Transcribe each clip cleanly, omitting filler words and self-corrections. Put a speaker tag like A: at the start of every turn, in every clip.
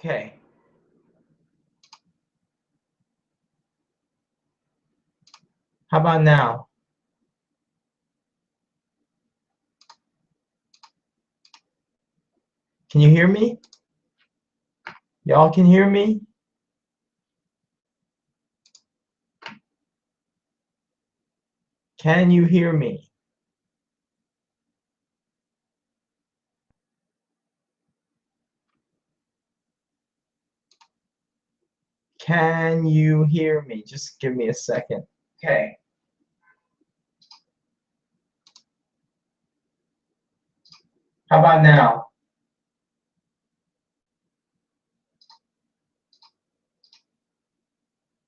A: Okay. How about now? Can you hear me? Y'all can hear me? Can you hear me? Can you hear me? Just give me a second. Okay. How about now?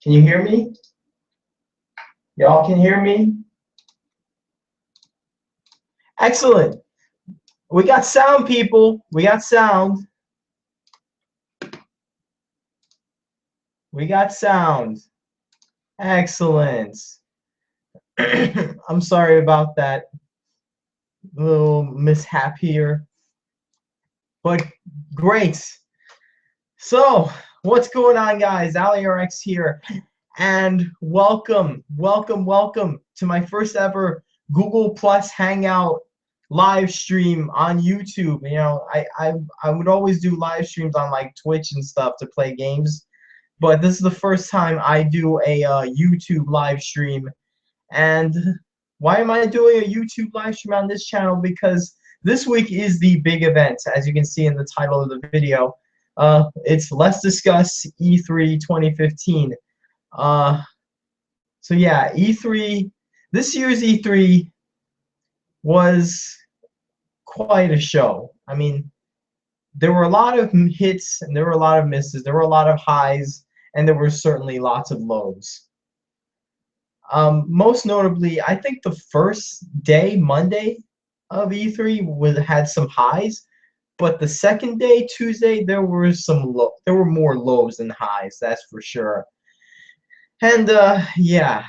A: Can you hear me? Y'all can hear me? Excellent. We got sound, people. We got sound. We got sound. Excellent. I'm sorry about that little mishap here. But great. So, what's going on, guys? Allie-RX here. And welcome to my first ever Google Plus Hangout live stream on YouTube. You know, I would always do live streams on like Twitch and stuff to play games, but this is the first time I do a YouTube live stream. And why am I doing a YouTube live stream on this channel? Because this week is the big event, as you can see in the title of the video. It's Let's Discuss E3 2015. So yeah, E3, this year's E3 was quite a show. I mean, there were a lot of hits and there were a lot of misses. There were a lot of highs and there were certainly lots of lows. Most notably, I think the first day, Monday of E3, had some highs, but the second day, Tuesday, there were more lows than highs. That's for sure. And yeah,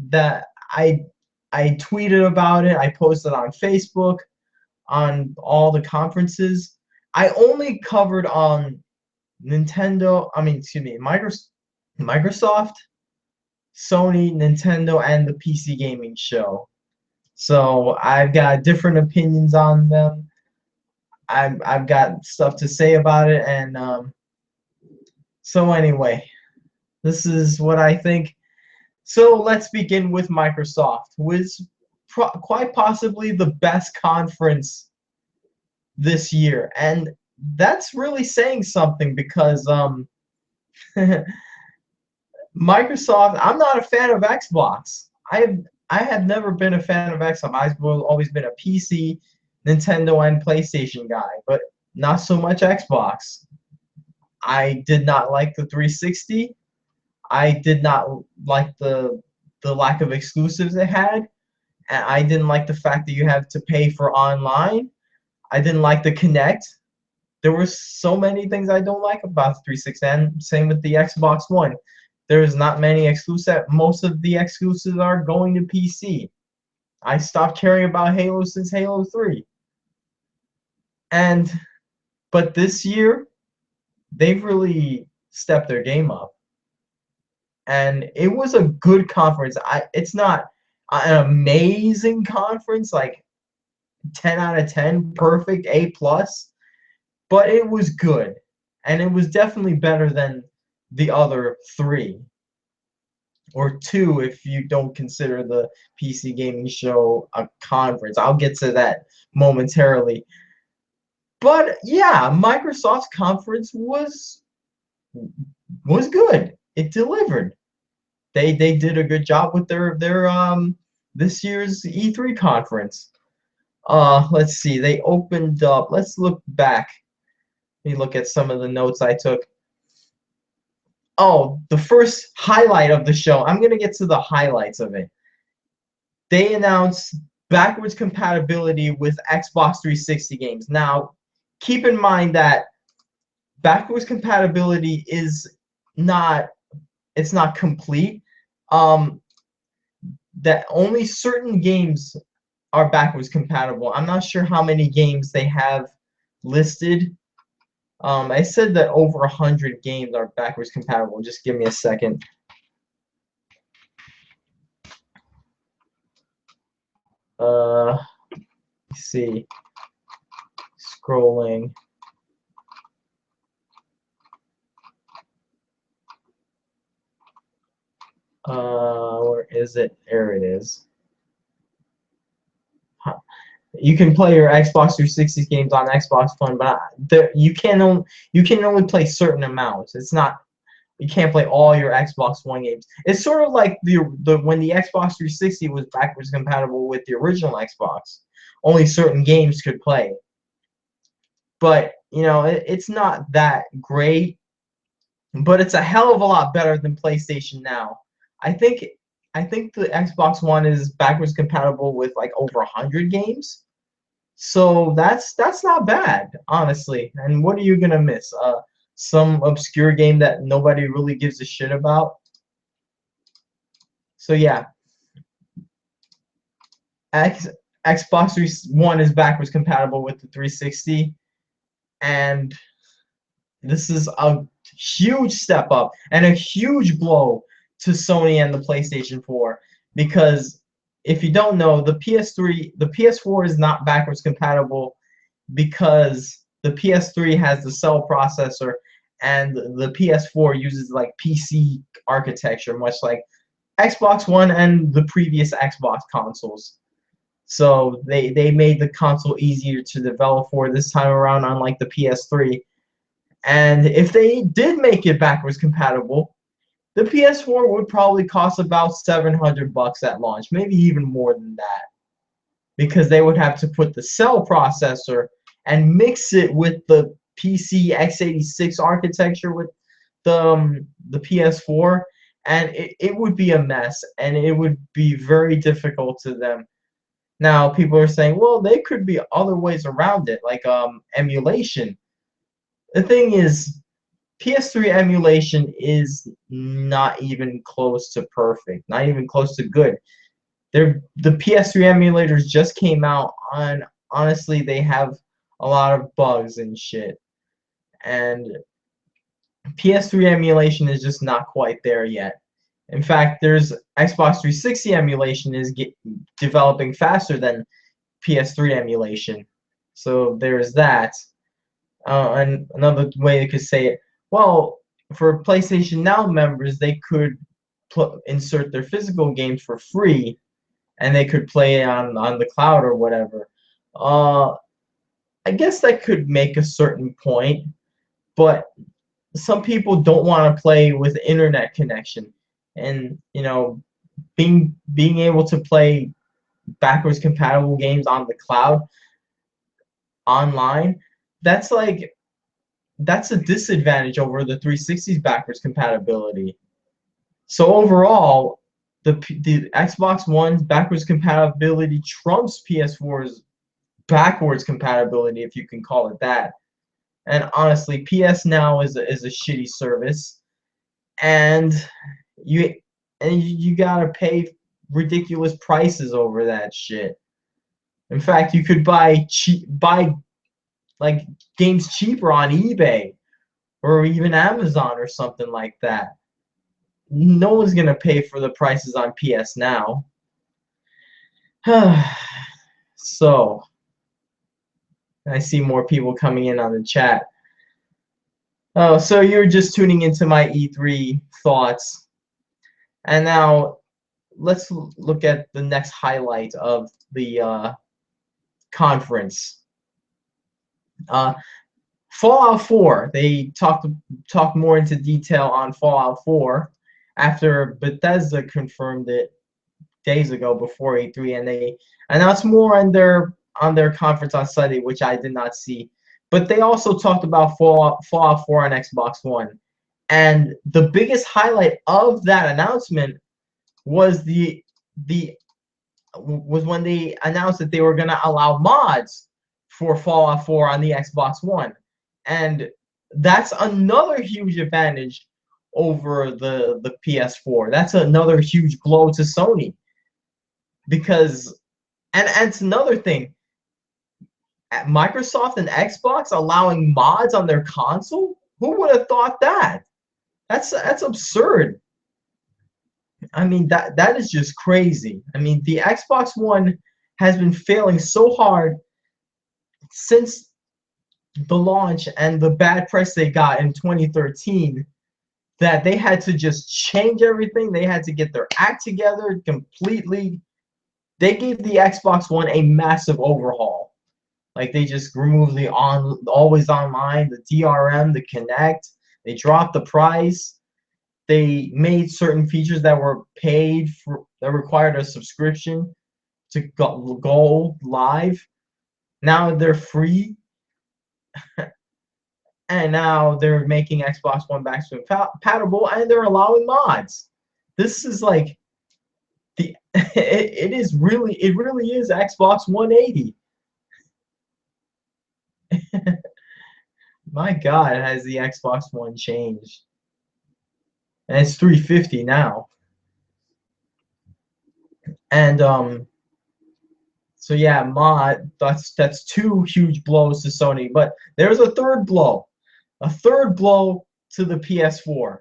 A: that I tweeted about it. I posted on Facebook, on all the conferences. I only covered on Nintendo. I mean, excuse me, Microsoft, Sony, Nintendo, and the PC gaming show. So I've got different opinions on them. I've got stuff to say about it, and so anyway, this is what I think. So let's begin with Microsoft, who is quite possibly the best conference this year, and that's really saying something because Microsoft. I'm not a fan of Xbox. I have never been a fan of Xbox. I've always been a PC, Nintendo, and PlayStation guy, but not so much Xbox. I did not like the 360. I did not like the lack of exclusives it had. And I didn't like the fact that you have to pay for online. I didn't like the Kinect. There were so many things I don't like about the 360, and same with the Xbox One. There's not many exclusives. Most of the exclusives are going to PC. I stopped caring about Halo since Halo 3. But this year, they've really stepped their game up. And it was a good conference. It's not an amazing conference, like 10 out of 10, perfect, A+, but it was good. And it was definitely better than the other 3. Or 2 if you don't consider the PC gaming show a conference. I'll get to that momentarily. But yeah, Microsoft's conference was good. It delivered. They did a good job with their this year's E3 conference. Let's see. They opened up. Let's look back. Let me look at some of the notes I took. Oh, the first highlight of the show. I'm gonna get to the highlights of it. They announced backwards compatibility with Xbox 360 games. Now, keep in mind that backwards compatibility is not complete. That only certain games are backwards compatible. I'm not sure how many games they have listed. I said that over 100 games are backwards compatible. Just give me a second. Let's see. Scrolling. Where is it? There it is. Huh. You can play your Xbox 360 games on Xbox One, but you can only play certain amounts. It's not, you can't play all your Xbox One games. It's sort of like the when the Xbox 360 was backwards compatible with the original Xbox. Only certain games could play. But it's not that great. But it's a hell of a lot better than PlayStation Now. I think I think the Xbox One is backwards compatible with like over 100 games. So that's not bad, honestly. And what are you gonna miss? Some obscure game that nobody really gives a shit about. So yeah, X, Xbox One is backwards compatible with the 360, and this is a huge step up and a huge blow to Sony and the PlayStation 4, because if you don't know, the PS4 is not backwards compatible because the PS3 has the cell processor and the PS4 uses like PC architecture, much like Xbox One and the previous Xbox consoles. So they made the console easier to develop for this time around, unlike the PS3. And if they did make it backwards compatible, the PS4 would probably cost about $700 at launch, maybe even more than that, because they would have to put the cell processor and mix it with the PC x86 architecture with the PS4, and it would be a mess, and it would be very difficult to them. Now, people are saying, well, there could be other ways around it, like emulation. The thing is, PS3 emulation is not even close to perfect, not even close to good. The PS3 emulators just came out, and honestly, they have a lot of bugs and shit. And PS3 emulation is just not quite there yet. In fact, there's Xbox 360 emulation is developing faster than PS3 emulation. So there's that. And another way you could say it, well, for PlayStation Now members, they could insert their physical games for free, and they could play it on the cloud or whatever. I guess that could make a certain point, but some people don't want to play with internet connection, and being able to play backwards compatible games on the cloud online, that's a disadvantage over the 360's backwards compatibility. So overall, the Xbox One's backwards compatibility trumps PS4's backwards compatibility, if you can call it that. And honestly, PS Now is a shitty service, and you you gotta pay ridiculous prices over that shit. In fact, you could buy like games cheaper on eBay or even Amazon or something like that. No one's gonna pay for the prices on PS Now. So I see more people coming in on the chat. Oh, so you're just tuning into my E3 thoughts. And now let's look at the next highlight of the conference. Fallout 4. They talked more into detail on Fallout 4 after Bethesda confirmed it days ago before E3, and they announced more on their conference on Sunday, which I did not see. But they also talked about Fallout 4 on Xbox One, and the biggest highlight of that announcement was when they announced that they were going to allow mods for Fallout 4 on the Xbox One, and that's another huge advantage over the PS4. That's another huge blow to Sony, because and it's another thing. Microsoft and Xbox allowing mods on their console? Who would have thought that? That's absurd. I mean, that is just crazy. I mean, the Xbox One has been failing so hard since the launch and the bad press they got in 2013 that they had to just change everything. They had to get their act together completely. They gave the Xbox One a massive overhaul. Like, they just removed the always online, the DRM, the Connect. They dropped the price. They made certain features that were paid for, that required a subscription to go live. Now they're free, and now they're making Xbox One back compatible, and they're allowing mods. This is like it really is Xbox 180. My God, has the Xbox One changed? And it's 350 now. And so yeah, that's two huge blows to Sony. But there's a third blow. A third blow to the PS4.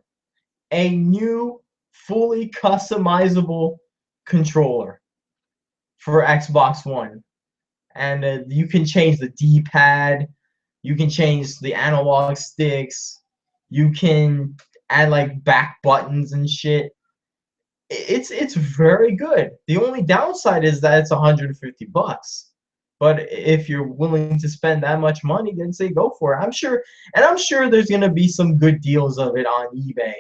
A: A new fully customizable controller for Xbox One. And you can change the D-pad, you can change the analog sticks, you can add like back buttons and shit. It's very good. The only downside is that it's 150 bucks. But if you're willing to spend that much money, then say go for it. I'm sure there's gonna be some good deals of it on eBay.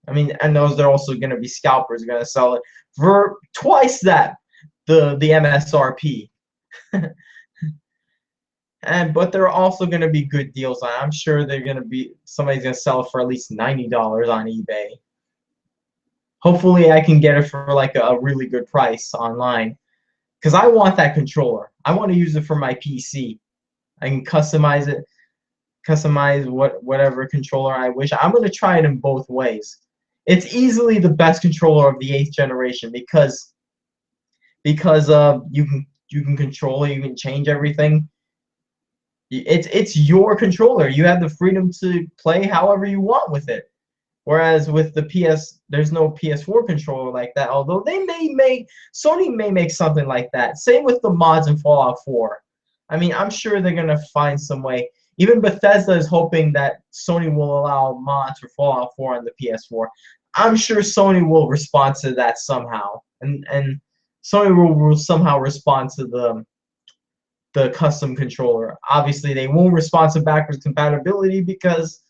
A: I mean, and those are also gonna be scalpers gonna sell it for twice that the MSRP. But there are also gonna be good deals on it. I'm sure somebody's gonna sell it for at least $90 on eBay. Hopefully I can get it for like a really good price online. Because I want that controller. I want to use it for my PC. I can customize it, customize whatever controller I wish. I'm going to try it in both ways. It's easily the best controller of the 8th generation because you can control it, you can change everything. It's your controller. You have the freedom to play however you want with it. Whereas with the there's no PS4 controller like that. Although Sony may make something like that. Same with the mods in Fallout 4. I mean, I'm sure they're gonna find some way. Even Bethesda is hoping that Sony will allow mods for Fallout 4 on the PS4. I'm sure Sony will respond to that somehow, and Sony will somehow respond to the custom controller. Obviously, they won't respond to backwards compatibility because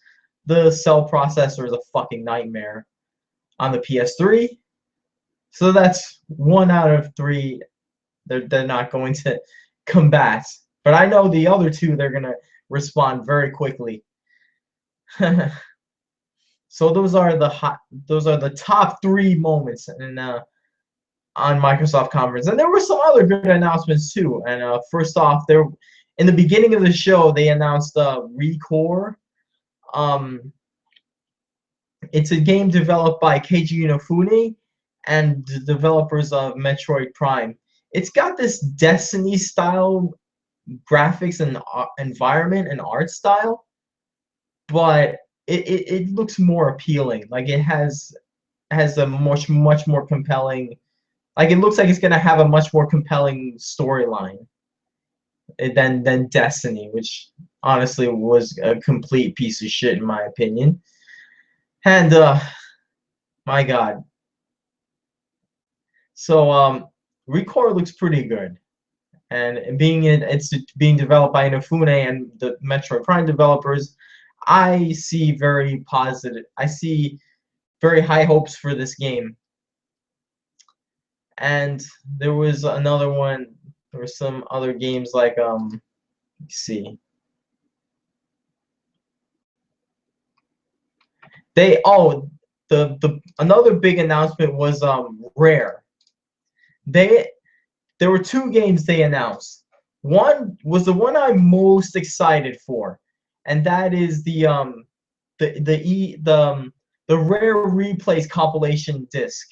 A: the cell processor is a fucking nightmare on the PS3. So that's 1 out of 3 they're not going to combat. But I know the other 2 they're going to respond very quickly. So those are the top 3 moments on Microsoft conference. And there were some other good announcements too. And first off, in the beginning of the show they announced Recore. It's a game developed by Keiji Inafune and the developers of Metroid Prime. It's got this Destiny style graphics and environment and art style, but it looks more appealing. Like it has a much more compelling. Like it looks like it's gonna have a much more compelling storyline than Destiny, which honestly was a complete piece of shit in my opinion. And my God. So Recore looks pretty good, and it's being developed by Inafune and the Metroid Prime developers, I see very positive. I see very high hopes for this game. And there was another one. There were some other games like let's see. Another big announcement was Rare. There were 2 games they announced. One was the one I'm most excited for, and that is the Rare Replays compilation disc.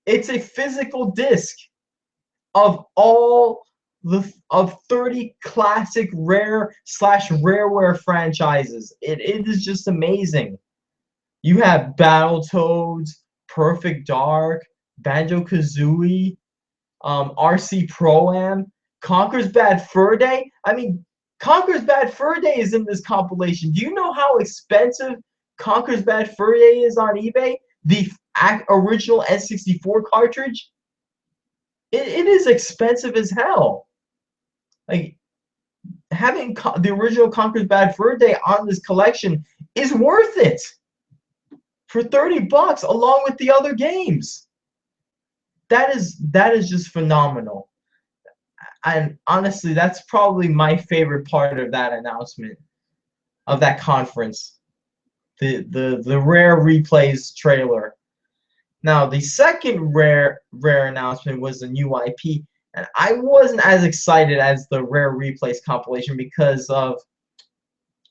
A: It's a physical disc of all of 30 classic rare slash rareware franchises. It is just amazing. You have Battletoads, Perfect Dark, Banjo-Kazooie, RC Pro-Am, Conker's Bad Fur Day. I mean, Conker's Bad Fur Day is in this compilation. Do you know how expensive Conker's Bad Fur Day is on eBay? The original N64 cartridge? It is expensive as hell. Like, having the original Conker's Bad Fur Day on this collection is worth it for $30 along with the other games. That is just phenomenal. And honestly, that's probably my favorite part of that announcement, of that conference. The rare replays trailer. Now, the second rare announcement was a new IP, and I wasn't as excited as the rare replays compilation because of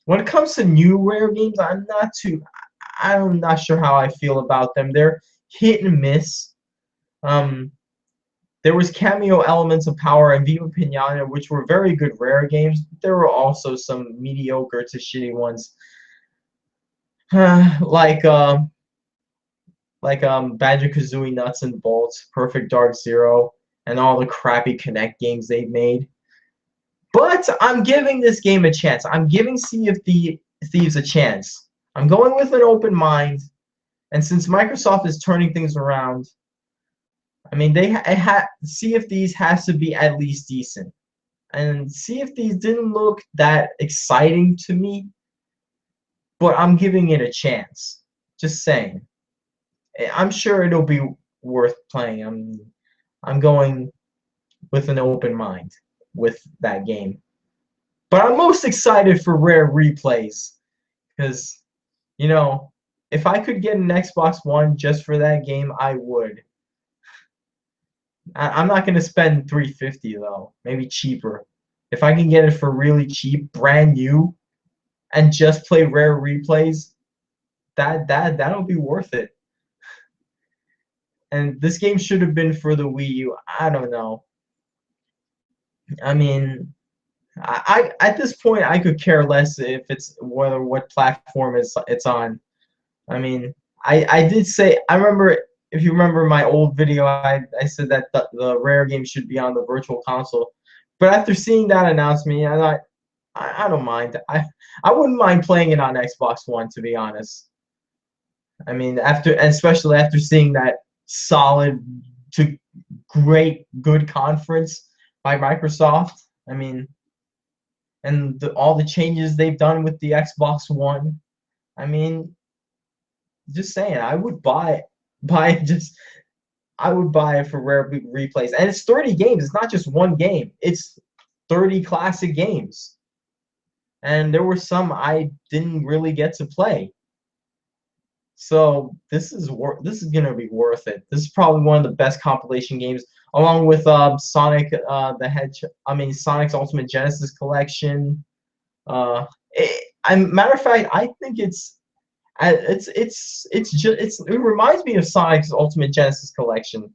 A: when it comes to new rare games, I'm not sure how I feel about them. They're hit and miss. There was cameo elements of Power and Viva Pinata, which were very good rare games. But there were also some mediocre to shitty ones, like Banjo-Kazooie Nuts and Bolts, Perfect Dark Zero, and all the crappy Kinect games they've made. But I'm giving this game a chance. I'm giving Sea of Thieves a chance. I'm going with an open mind, and since Microsoft is turning things around, I mean, Sea of Thieves has to be at least decent. And Sea of Thieves didn't look that exciting to me, but I'm giving it a chance. Just saying. I'm sure it'll be worth playing. I'm going with an open mind with that game. But I'm most excited for rare replays because, you know, if I could get an Xbox One just for that game, I would. I'm not going to spend $350 though. Maybe cheaper. If I can get it for really cheap, brand new, and just play rare replays, that'll be worth it. And this game should have been for the Wii U. I don't know. I mean, I at this point I could care less if it's what platform it's on. I mean, I did say, I remember, if you remember my old video, I said that the rare game should be on the Virtual Console. But after seeing that announcement, I thought, I don't mind. I wouldn't mind playing it on Xbox One, to be honest. I mean, especially after seeing that solid to good conference by Microsoft. I mean, and all the changes they've done with the Xbox One. I mean, just saying, I would buy it for rare replays. And it's 30 games. It's not just one game. It's 30 classic games. And there were some I didn't really get to play. So this is gonna be worth it. This is probably one of the best compilation games, along with Sonic Sonic's Ultimate Genesis Collection. Matter of fact, I think it reminds me of Sonic's Ultimate Genesis Collection.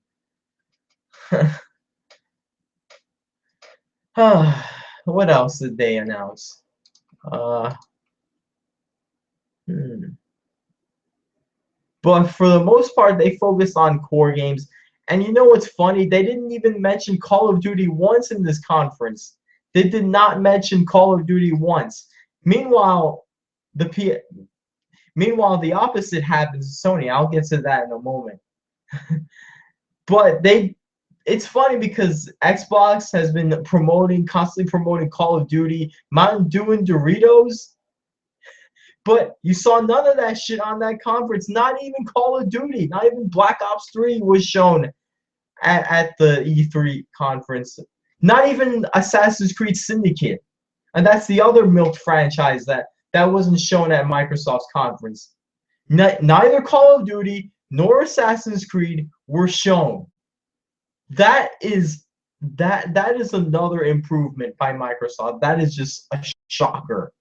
A: What else did they announce? But for the most part, they focused on core games. And you know what's funny? They didn't even mention Call of Duty once in this conference. They did not mention Call of Duty once. Meanwhile, the opposite happens to Sony. I'll get to that in a moment. But it's funny because Xbox has been constantly promoting Call of Duty, Mountain Dew and Doritos. But you saw none of that shit on that conference. Not even Call of Duty. Not even Black Ops 3 was shown at the E3 conference. Not even Assassin's Creed Syndicate. And that's the other milk franchise that wasn't shown at Microsoft's conference. Neither Call of Duty nor Assassin's Creed were shown. That is another improvement by Microsoft. That is just a shocker.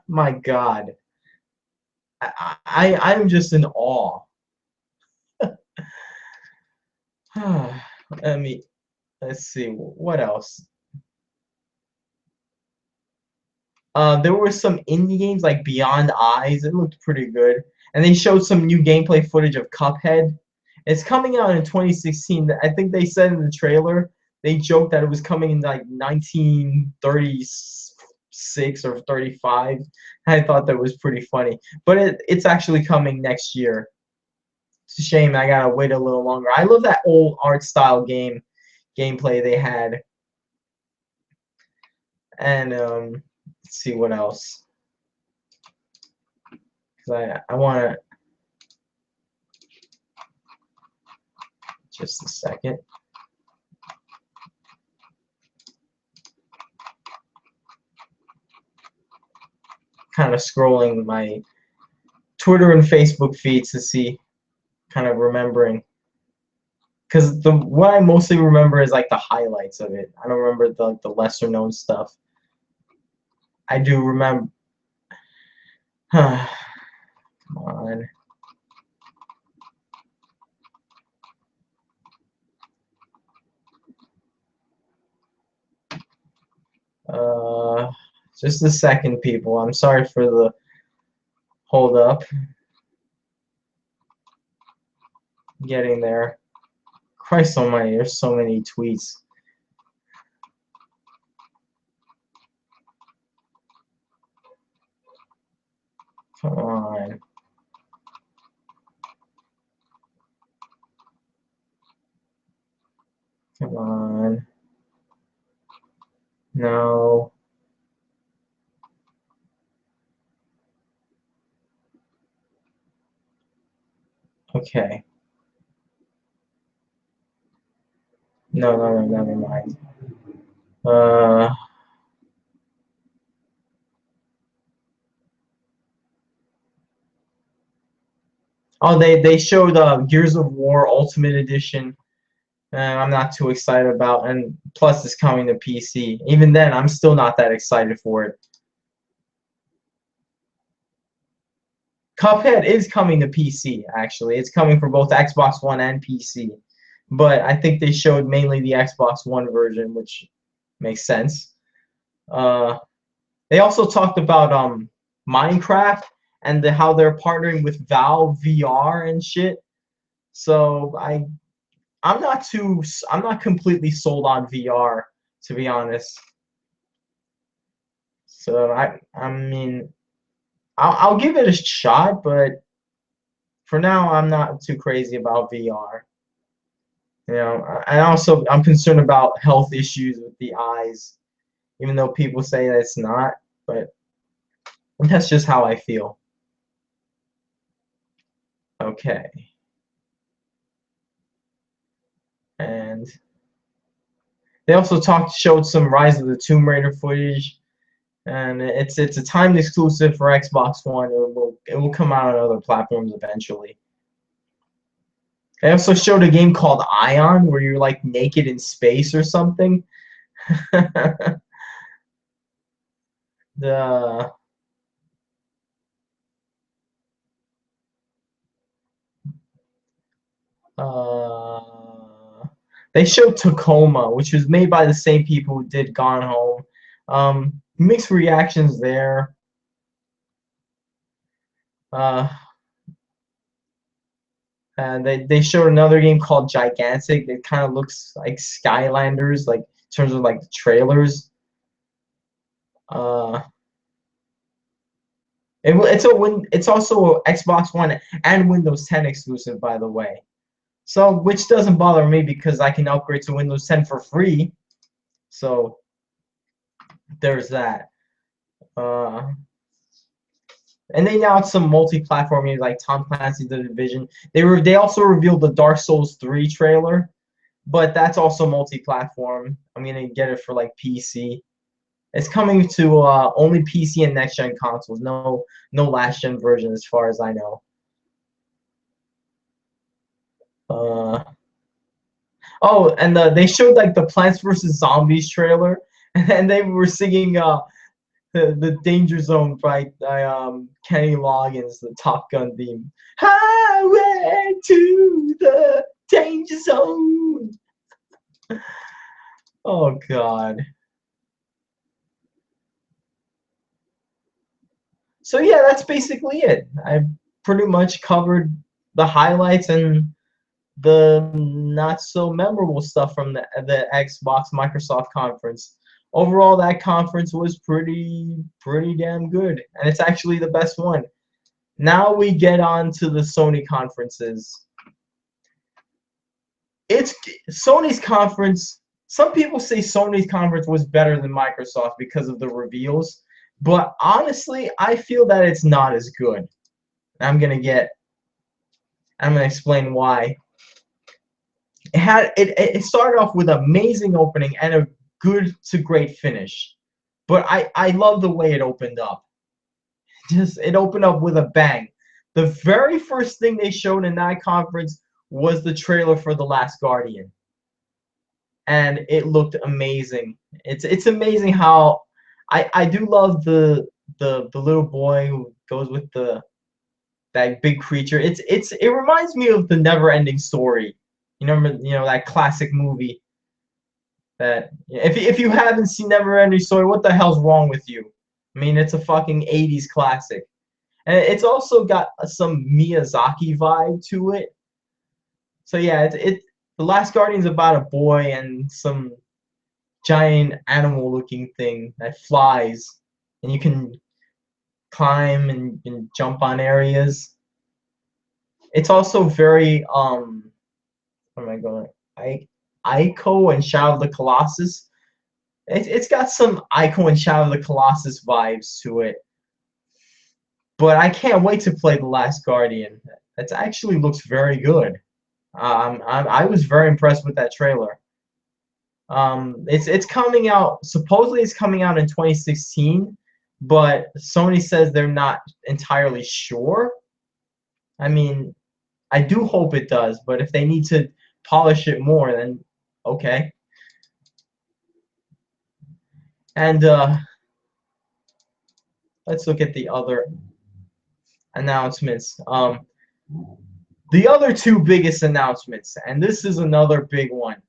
A: My God, I'm just in awe. I mean, let's see what else. There were some indie games like Beyond Eyes. It looked pretty good, and they showed some new gameplay footage of Cuphead. It's coming out in 2016. I think they said in the trailer they joked that it was coming in like 1936 or 35. I thought that was pretty funny, but it's actually coming next year. It's a shame I gotta wait a little longer. I love that old art style gameplay they had, and let's see what else. Cause I want to just a second. Kind of scrolling my Twitter and Facebook feeds to see, kind of remembering. Because what I mostly remember is like the highlights of it. I don't remember the lesser known stuff. I do remember. Come on. Just a second, people. I'm sorry for the hold up. Getting there. Christ almighty, there's so many tweets. Come on. Come on. No. Okay. No, never mind. Oh, they showed Gears of War Ultimate Edition. I'm not too excited about, and plus it's coming to PC. Even then, I'm still not that excited for it. Cuphead is coming to PC, actually. It's coming for both Xbox One and PC. But I think they showed mainly the Xbox One version, which makes sense. They also talked about Minecraft and how they're partnering with Valve VR and shit. So I'm not completely sold on VR, to be honest. So I mean I'll give it a shot, but for now I'm not too crazy about VR. You know, and also I'm concerned about health issues with the eyes, even though people say that it's not, but that's just how I feel. Okay. And they also showed some Rise of the Tomb Raider footage, and it's a timed exclusive for Xbox One. It will come out on other platforms eventually. They also showed a game called Ion, where you're like naked in space or something. the uh, they showed Tacoma, which was made by the same people who did Gone Home. Mixed reactions there. And they showed another game called Gigantic. It kind of looks like Skylanders, like in terms of like the trailers. It's also a Xbox One and Windows 10 exclusive, by the way. So which doesn't bother me because I can upgrade to Windows 10 for free. So there's that. And they announced some multi-platform games like Tom Clancy's The Division. They also revealed the Dark Souls 3 trailer, but that's also multi-platform. I'm gonna get it for like PC. It's coming to only PC and next gen consoles. No last gen version, as far as I know. Oh, and they showed like the Plants vs Zombies trailer, and they were singing the Danger Zone by Kenny Loggins, the Top Gun theme. Highway to the Danger Zone. Oh God. So yeah, that's basically it. I pretty much covered the highlights and the not so memorable stuff from the Xbox Microsoft conference. Overall, that conference was pretty damn good, and it's actually the best one. Now we get on to the Sony conferences. It's Sony's conference. Some people say Sony's conference was better than Microsoft because of the reveals, but honestly, I feel that it's not as good. I'm gonna explain why. It started off with an amazing opening and a good to great finish, but I love the way it opened up. Just it opened up with a bang. The very first thing they showed in that conference was the trailer for The Last Guardian, and it looked amazing. It's amazing how I do love the little boy who goes with the that big creature. It reminds me of the Never Ending Story. You know that classic movie. That if you haven't seen Never Ending Story, what the hell's wrong with you? I mean, it's a fucking 80s classic. And it's also got some Miyazaki vibe to it. So yeah, The Last Guardian's about a boy and some giant animal looking thing that flies, and you can climb and jump on areas. It's also very where am I going? I Ico and Shadow of the Colossus. It's got some Ico and Shadow of the Colossus vibes to it. But I can't wait to play The Last Guardian. It actually looks very good. I was very impressed with that trailer. It's coming out. Supposedly, it's coming out in 2016, but Sony says they're not entirely sure. I mean, I do hope it does, but if they need to polish it more, then okay. And let's look at the other announcements. The other two biggest announcements, and this is another big one.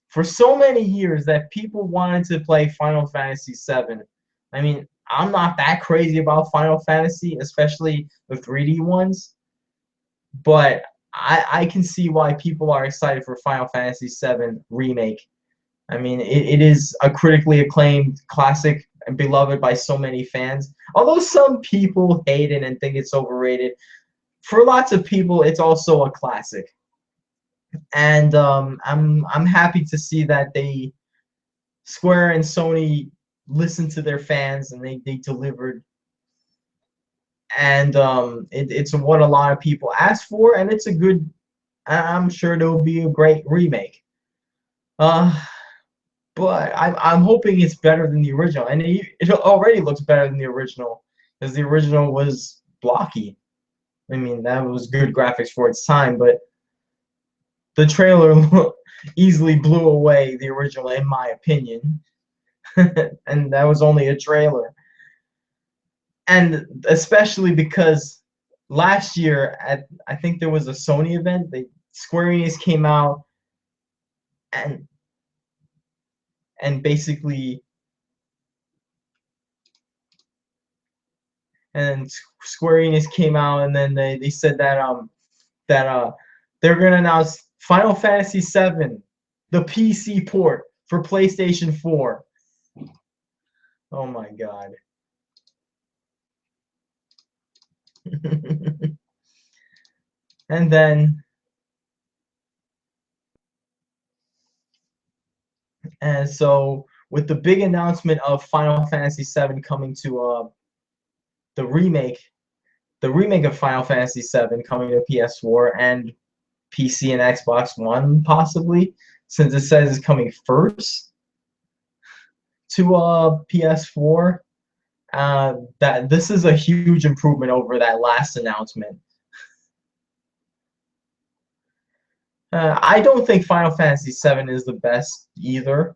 A: For so many years that people wanted to play Final Fantasy VII. I mean, I'm not that crazy about Final Fantasy, especially the 3D ones, but I can see why people are excited for Final Fantasy VII Remake. I mean, it is a critically acclaimed classic and beloved by so many fans. Although some people hate it and think it's overrated, for lots of people, it's also a classic. And I'm happy to see that Square and Sony listened to their fans and they delivered. And it's what a lot of people asked for, and it's a good. I'm sure it'll be a great remake. Uh, but I'm hoping it's better than the original, and it already looks better than the original because the original was blocky. I mean, that was good graphics for its time, but the trailer easily blew away the original, in my opinion. And that was only a trailer. And especially because last year at I think there was a Sony event, Square Enix came out and basically and Square Enix came out and then they said that they're gonna announce Final Fantasy VII, the PC port for PlayStation 4. Oh my god. And then and so with the big announcement of Final Fantasy VII coming to the remake, the remake of Final Fantasy VII coming to PS4 and PC and Xbox One possibly, since it says it's coming first to PS4. That this is a huge improvement over that last announcement. I don't think Final Fantasy VII is the best either,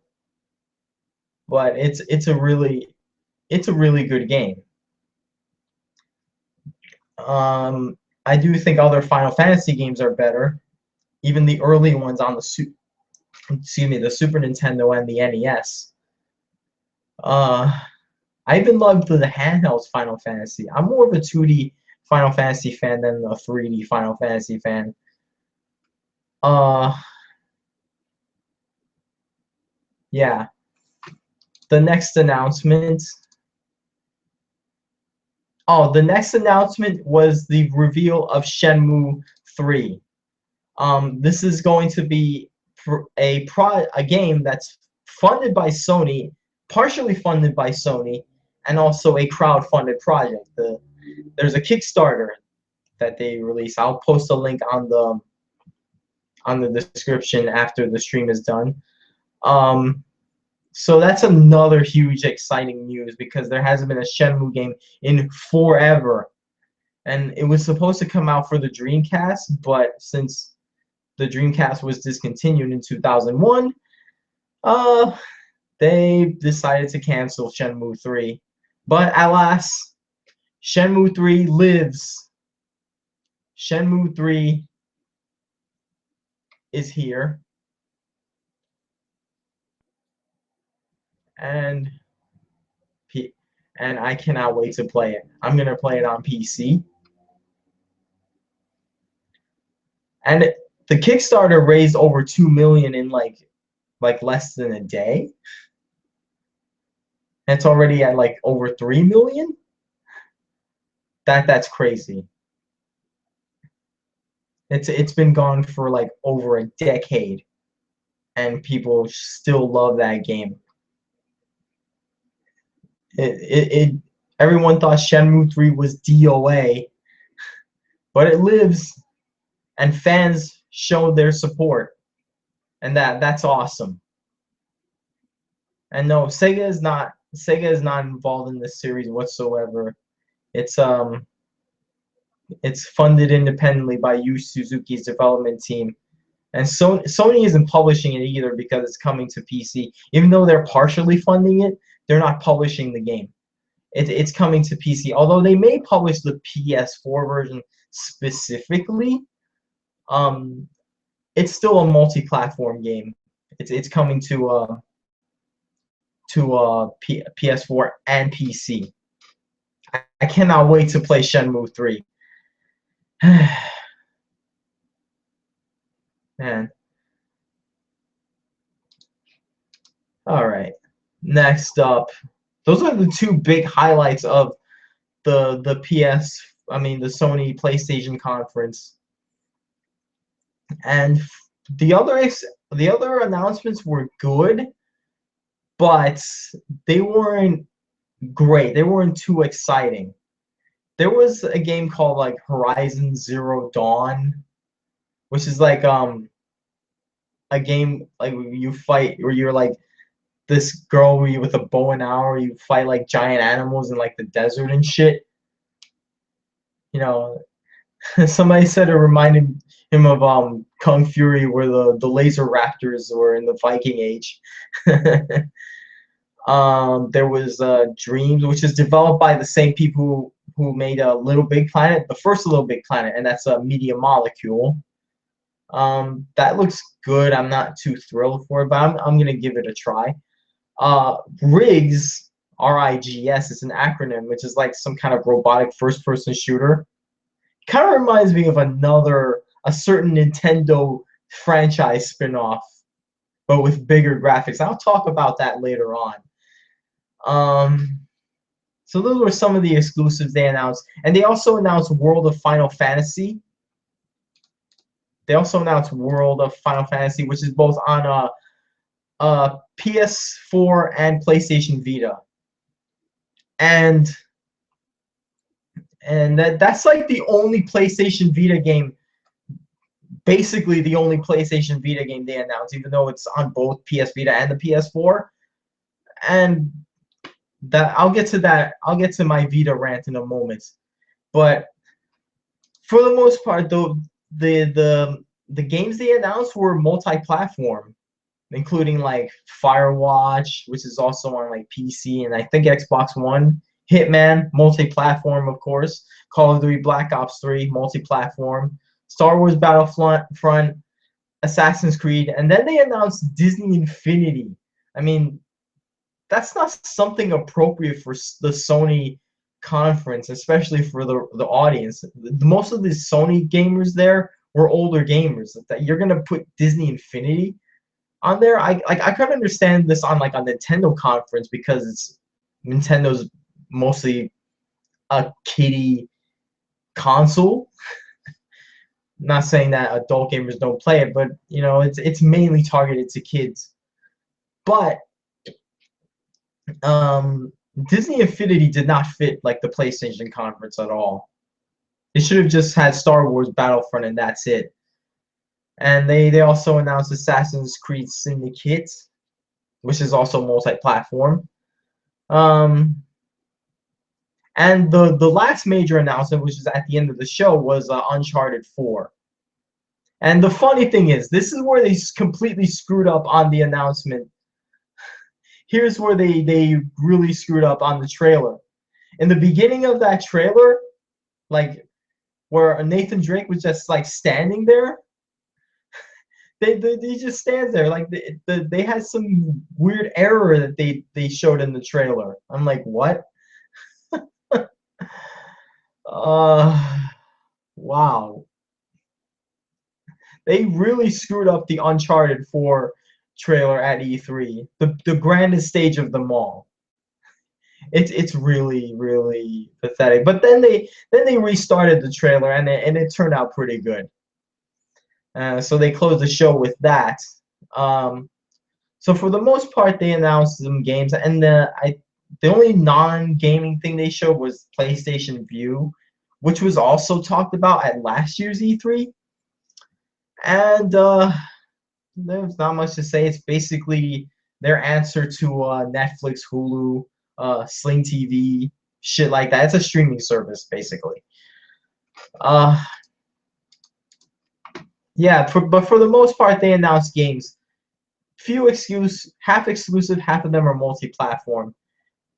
A: but it's a really good game. I do think other Final Fantasy games are better, even the early ones on the excuse me, the Super Nintendo and the NES. I even loved the handheld Final Fantasy. I'm more of a 2D Final Fantasy fan than a 3D Final Fantasy fan. Yeah. The next announcement. Oh, the next announcement was the reveal of Shenmue 3. This is going to be a game that's funded by Sony, partially funded by Sony, and also a crowd-funded project. There's a Kickstarter that they release. I'll post a link on the description after the stream is done. So that's another huge exciting news because there hasn't been a Shenmue game in forever. And it was supposed to come out for the Dreamcast, but since the Dreamcast was discontinued in 2001, they decided to cancel Shenmue 3. But alas, Shenmue 3 lives. Shenmue 3 is here. And I cannot wait to play it. I'm gonna play it on PC. And the Kickstarter raised over 2 million in like less than a day. And it's already at like over 3 million. That's crazy. It's been gone for like over a decade, and people still love that game. Everyone thought Shenmue 3 was DOA, but it lives, and fans showed their support, and that's awesome. And no, Sega is not involved in this series whatsoever. It's funded independently by Yu Suzuki's development team. And Sony isn't publishing it either because it's coming to PC. Even though they're partially funding it, they're not publishing the game. It's coming to PC. Although they may publish the PS4 version specifically, it's still a multi-platform game. It's coming to PS4 and PC. I cannot wait to play Shenmue 3. Man. All right. Next up, those are the two big highlights of the Sony PlayStation conference. And the other announcements were good, but they weren't great. They weren't too exciting. There was a game called like Horizon Zero Dawn, which is like a game like you fight where you're like this girl with a bow and arrow, you fight like giant animals in like the desert and shit. You know, somebody said it reminded him of Kung Fury, where the laser raptors were in the Viking Age. There was Dreams, which is developed by the same people who made Little Big Planet, the first Little Big Planet, and that's a Media Molecule. That looks good. I'm not too thrilled for it, but I'm gonna give it a try. RIGS, RIGS, is an acronym, which is like some kind of robotic first-person shooter. Kind of reminds me of a certain Nintendo franchise spin-off, but with bigger graphics. I'll talk about that later on. So those were some of the exclusives they announced, and they also announced World of Final Fantasy. They also announced World of Final Fantasy, which is both on PS4 and PlayStation Vita, and that's like the only PlayStation Vita game. Basically, the only PlayStation Vita game they announced, even though it's on both PS Vita and the PS4. And I'll get to my Vita rant in a moment. But for the most part, though, the games they announced were multi-platform, including like Firewatch, which is also on like PC and I think Xbox One. Hitman, multi-platform, of course. Call of Duty Black Ops 3, multi-platform. Star Wars Battlefront, Assassin's Creed, and then they announced Disney Infinity. I mean, that's not something appropriate for the Sony conference, especially for the audience. Most of the Sony gamers there were older gamers. That you're gonna put Disney Infinity on there. I could understand this on like a Nintendo conference because Nintendo's mostly a kiddie console. Not saying that adult gamers don't play it, but you know it's mainly targeted to kids. But um, Disney Infinity did not fit like the PlayStation conference at all. It should have just had Star Wars Battlefront and that's it. And they also announced Assassin's Creed Syndicate, which is also multi-platform. And the last major announcement, which is at the end of the show, was Uncharted 4. And the funny thing is, this is where they completely screwed up on the announcement. Here's where they really screwed up on the trailer. In the beginning of that trailer, like where Nathan Drake was just like standing there, they just stands there like they had some weird error that they showed in the trailer. I'm like, what? Wow. They really screwed up the Uncharted 4 trailer at E3, the grandest stage of them all. It's really really pathetic. But then they restarted the trailer and it turned out pretty good. So they closed the show with that. So for the most part, they announced some games, and the only non-gaming thing they showed was PlayStation Vue, which was also talked about at last year's E3. And there's not much to say. It's basically their answer to Netflix, Hulu, Sling TV, shit like that. It's a streaming service, basically. Yeah, but for the most part, they announced games. Few half exclusive, half of them are multi-platform.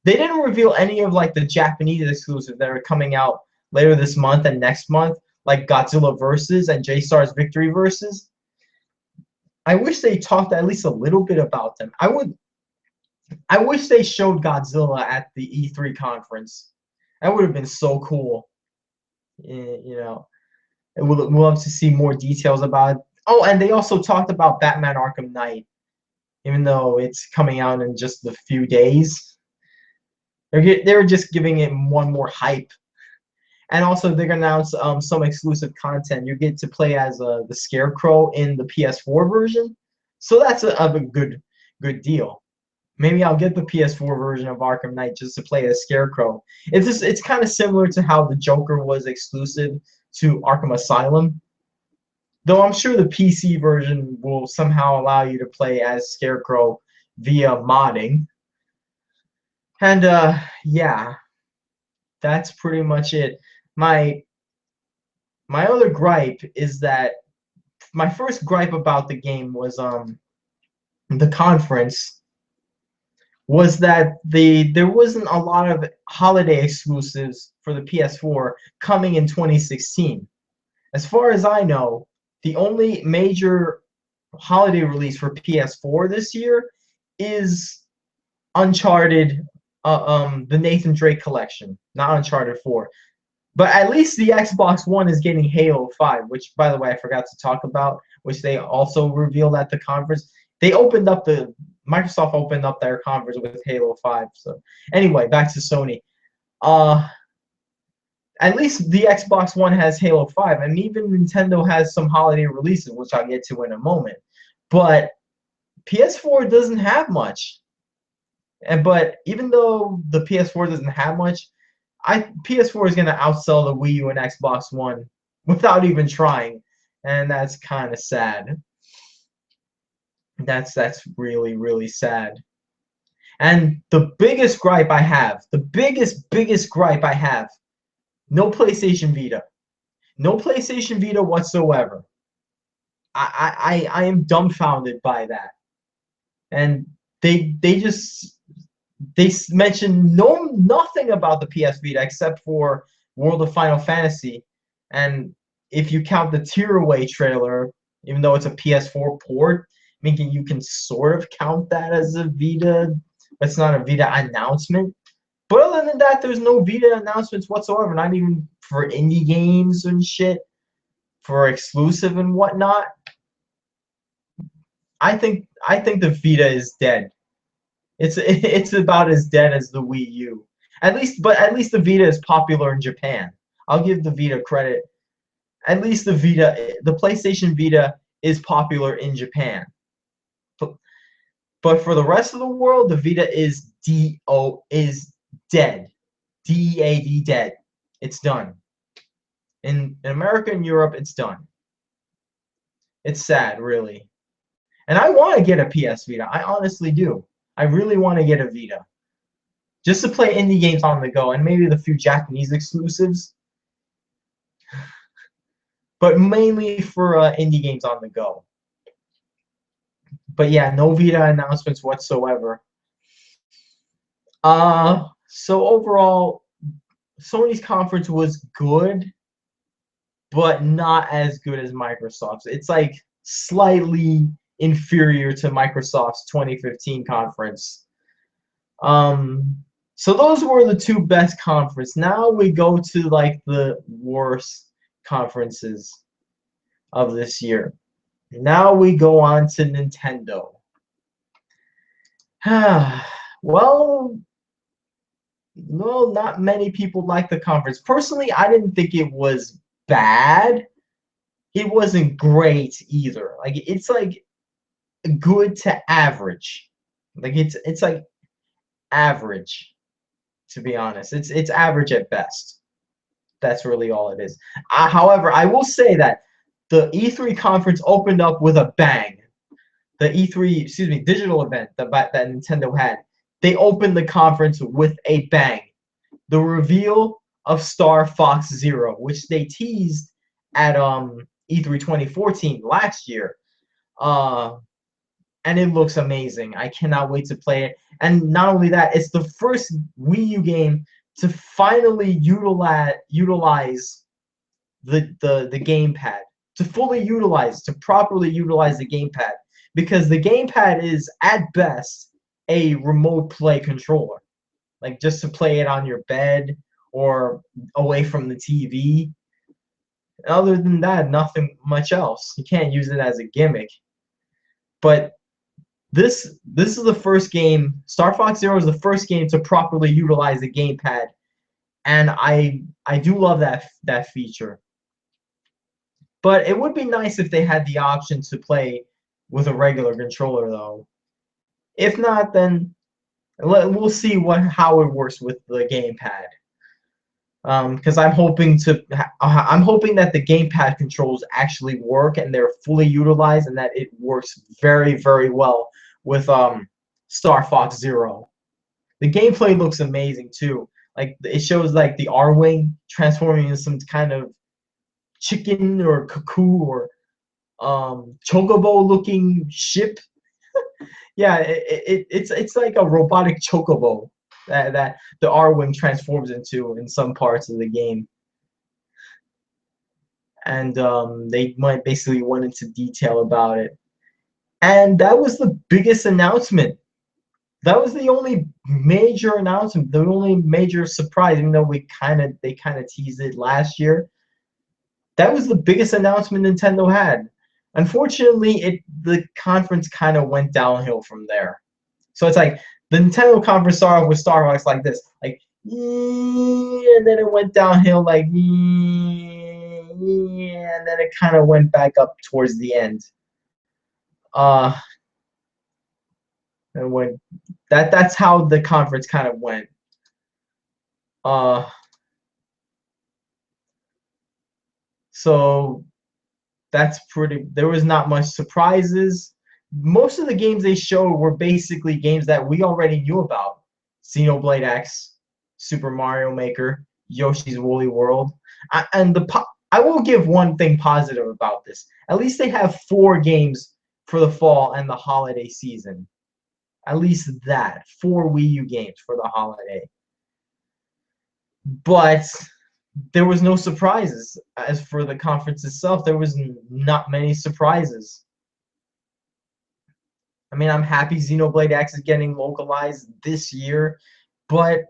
A: They didn't reveal any of like the Japanese exclusive that are coming out later this month and next month, like Godzilla Versus and J-Star's Victory Versus. I wish they talked at least a little bit about them. I wish they showed Godzilla at the E3 conference. That would have been so cool. You know, I would love to see more details about it. Oh, and they also talked about Batman Arkham Knight, even though it's coming out in just a few days. They're just giving it one more hype. And also, they're gonna announce some exclusive content. You get to play as the Scarecrow in the PS4 version, so that's a good deal. Maybe I'll get the PS4 version of Arkham Knight just to play as Scarecrow. It's kind of similar to how the Joker was exclusive to Arkham Asylum, though I'm sure the PC version will somehow allow you to play as Scarecrow via modding. And yeah, that's pretty much it. My other gripe is that my first gripe about the game was the conference was that there wasn't a lot of holiday exclusives for the PS4 coming in 2016. As far as I know, the only major holiday release for PS4 this year is Uncharted, the Nathan Drake collection, not Uncharted 4. But at least the Xbox One is getting Halo 5, which, by the way, I forgot to talk about, which they also revealed at the conference. Microsoft opened up their conference with Halo 5. So anyway, back to Sony. At least the Xbox One has Halo 5, and even Nintendo has some holiday releases, which I'll get to in a moment. But PS4 doesn't have much. But even though the PS4 doesn't have much, PS4 is going to outsell the Wii U and Xbox One without even trying, and that's kind of sad. That's really really sad. And the biggest gripe I have, the biggest gripe I have, no PlayStation Vita, no PlayStation Vita whatsoever. I am dumbfounded by that, and they mentioned nothing about the PS Vita except for World of Final Fantasy, and if you count the Tearaway trailer, even though it's a PS4 port, making you can sort of count that as a Vita, but it's not a Vita announcement. But other than that, there's no Vita announcements whatsoever, not even for indie games and shit, for exclusive and whatnot. I think the Vita is dead. It's about as dead as the Wii U. At least the Vita is popular in Japan. I'll give the Vita credit. At least the PlayStation Vita is popular in Japan. But for the rest of the world, the Vita is dead. DEAD dead. It's done. In America and Europe, it's done. It's sad, really. And I want to get a PS Vita. I honestly do. I really want to get a Vita. Just to play indie games on the go, and maybe the few Japanese exclusives. But mainly for indie games on the go. But yeah, no Vita announcements whatsoever. So overall, Sony's conference was good, but not as good as Microsoft's. It's like slightly inferior to Microsoft's 2015 conference. So those were the two best conferences. Now we go to like the worst conferences of this year. Now we go on to Nintendo. Well, no, not many people like the conference. Personally, I didn't think it was bad. It wasn't great either. Like it's like good to average. Like it's like average, to be honest. It's average at best. That's really all it is. However, I will say that the E3 conference opened up with a bang. The E3, digital event that Nintendo had, they opened the conference with a bang. The reveal of Star Fox Zero, which they teased at E3 2014 last year. And it looks amazing. I cannot wait to play it. And not only that, it's the first Wii U game to finally utilize the gamepad, to properly utilize the gamepad, because the gamepad is at best a remote play controller, like just to play it on your bed or away from the TV. Other than that, nothing much else. You can't use it as a gimmick. But this is the first game. Star Fox Zero is the first game to properly utilize the gamepad, and I do love that feature. But it would be nice if they had the option to play with a regular controller, though. If not, then we'll see how it works with the gamepad. Because I'm hoping that the gamepad controls actually work and they're fully utilized, and that it works very, very well with Star Fox Zero. The gameplay looks amazing too. Like it shows like the R-Wing transforming into some kind of chicken or cuckoo or chocobo looking ship. Yeah, it's like a robotic chocobo that the R-Wing transforms into in some parts of the game. And they might basically went into detail about it. And that was the biggest announcement. That was the only major announcement, the only major surprise, even though they kind of teased it last year. That was the biggest announcement Nintendo had. Unfortunately, the conference kind of went downhill from there. So it's like the Nintendo conference started off with Star Fox like this, like, and then it went downhill like, and then it kind of went back up towards the end. And when that's how the conference kind of went. So that's pretty. There was not much surprises. Most of the games they showed were basically games that we already knew about: Xenoblade X, Super Mario Maker, Yoshi's Woolly World. I will give one thing positive about this. At least they have 4 games for the fall and the holiday season. At least that. 4 Wii U games for the holiday. But there was no surprises. As for the conference itself, there was not many surprises. I mean, I'm happy Xenoblade X is getting localized this year, but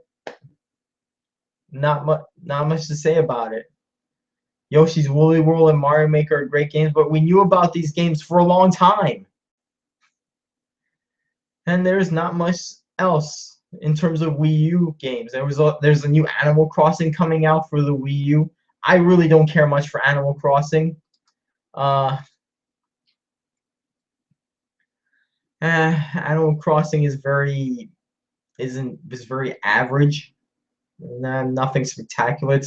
A: not much to say about it. Yoshi's Woolly World and Mario Maker are great games, but we knew about these games for a long time. And there's not much else in terms of Wii U games. There's a new Animal Crossing coming out for the Wii U. I really don't care much for Animal Crossing. Animal Crossing is very average. Nothing spectacular.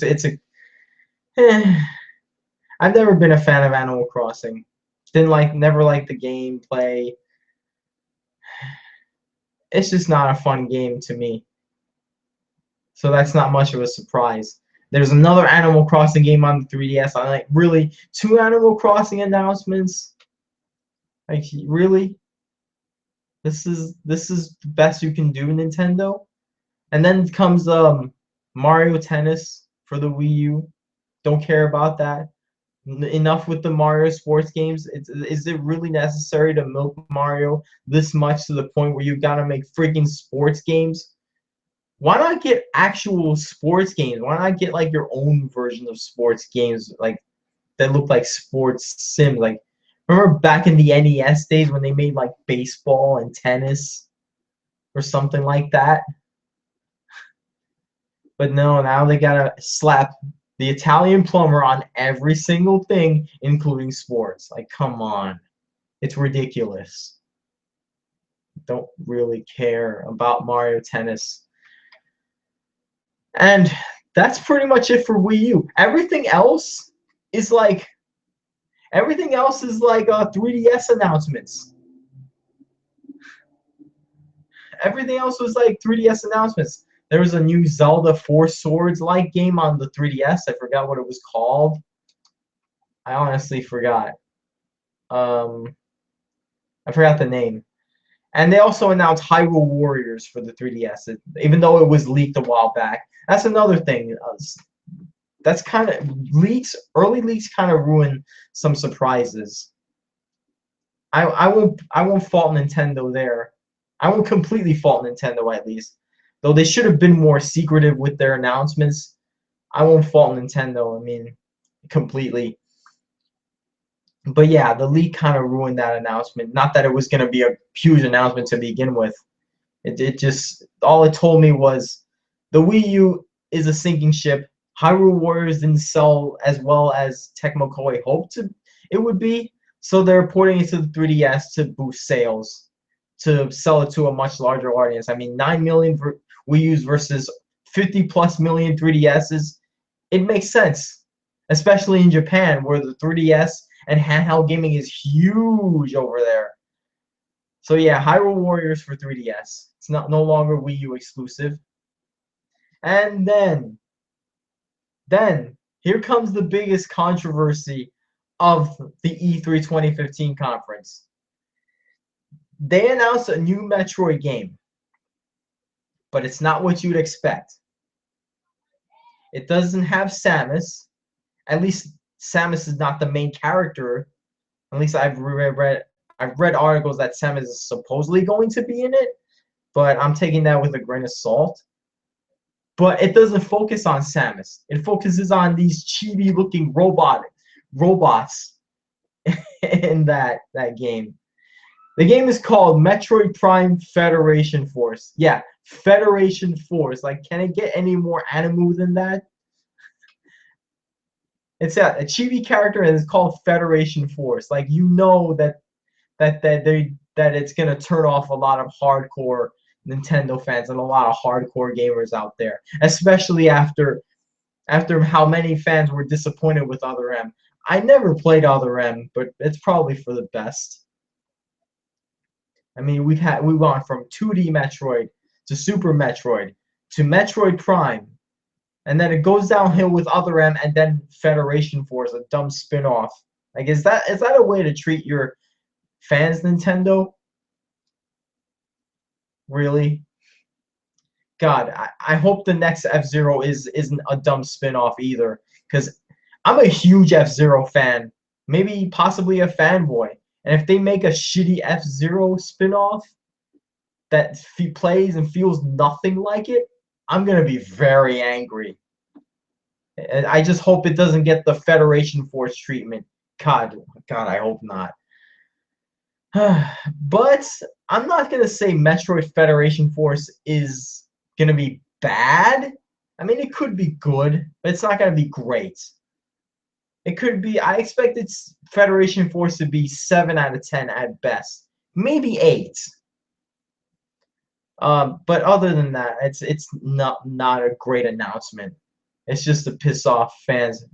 A: I've never been a fan of Animal Crossing. Never liked the gameplay. It's just not a fun game to me. So that's not much of a surprise. There's another Animal Crossing game on the 3DS. I like really 2 Animal Crossing announcements. Like really? This is the best you can do, Nintendo. And then comes Mario Tennis for the Wii U. Don't care about that. Enough with the Mario sports games. Is it really necessary to milk Mario this much to the point where you gotta make freaking sports games? Why not get actual sports games? Why not get like your own version of sports games like that look like sports sims? Like remember back in the NES days when they made like baseball and tennis or something like that? But no, now they gotta slap the Italian plumber on every single thing, including sports. Like, come on. It's ridiculous. Don't really care about Mario Tennis. And that's pretty much it for Wii U. Everything else is like 3DS announcements. Everything else was like 3DS announcements. There was a new Zelda Four Swords like game on the 3DS. I forgot what it was called. I honestly forgot. I forgot the name. And they also announced Hyrule Warriors for the 3DS, even though it was leaked a while back. That's another thing. That's kind of early leaks kind of ruin some surprises. I won't fault Nintendo there. I won't completely fault Nintendo at least. Though they should have been more secretive with their announcements. I won't fault Nintendo, I mean, completely. But yeah, the leak kind of ruined that announcement. Not that it was going to be a huge announcement to begin with. It just, all it told me was the Wii U is a sinking ship. Hyrule Warriors didn't sell as well as Tecmo Koei hoped it would be. So they're porting it to the 3DS to boost sales, to sell it to a much larger audience. I mean, 9 million Wii U's versus 50+ million 3DSs. It makes sense, especially in Japan where the 3DS and handheld gaming is huge over there. So yeah, Hyrule Warriors for 3DS. It's no longer Wii U exclusive. And then here comes the biggest controversy of the E3 2015 conference. They announced a new Metroid game, but it's not what you'd expect. It doesn't have Samus. At least Samus is not the main character. At least I've read articles that Samus is supposedly going to be in it, but I'm taking that with a grain of salt. But it doesn't focus on Samus. It focuses on these chibi-looking robots in that game. The game is called Metroid Prime Federation Force. Yeah, Federation Force. Like, can it get any more anime than that? It's a chibi character and it's called Federation Force. Like, you know that it's gonna turn off a lot of hardcore Nintendo fans and a lot of hardcore gamers out there, especially after how many fans were disappointed with Other M. I never played Other M, but it's probably for the best. I mean, we went from 2D Metroid to Super Metroid to Metroid Prime, and then it goes downhill with Other M, and then Federation Force, a dumb spin-off. Like, is that a way to treat your fans, Nintendo? Really? God, I hope the next F-Zero isn't a dumb spin-off either, because I'm a huge F-Zero fan, maybe possibly a fanboy. And if they make a shitty F-Zero spin-off that plays and feels nothing like it, I'm gonna be very angry. And I just hope it doesn't get the Federation Force treatment. God, I hope not. But I'm not gonna say Metroid Federation Force is gonna be bad. I mean, it could be good, but it's not gonna be great. It could be. I expect its Federation Force to be 7 out of 10 at best, maybe 8. But other than that, it's not a great announcement. It's just to piss off fans.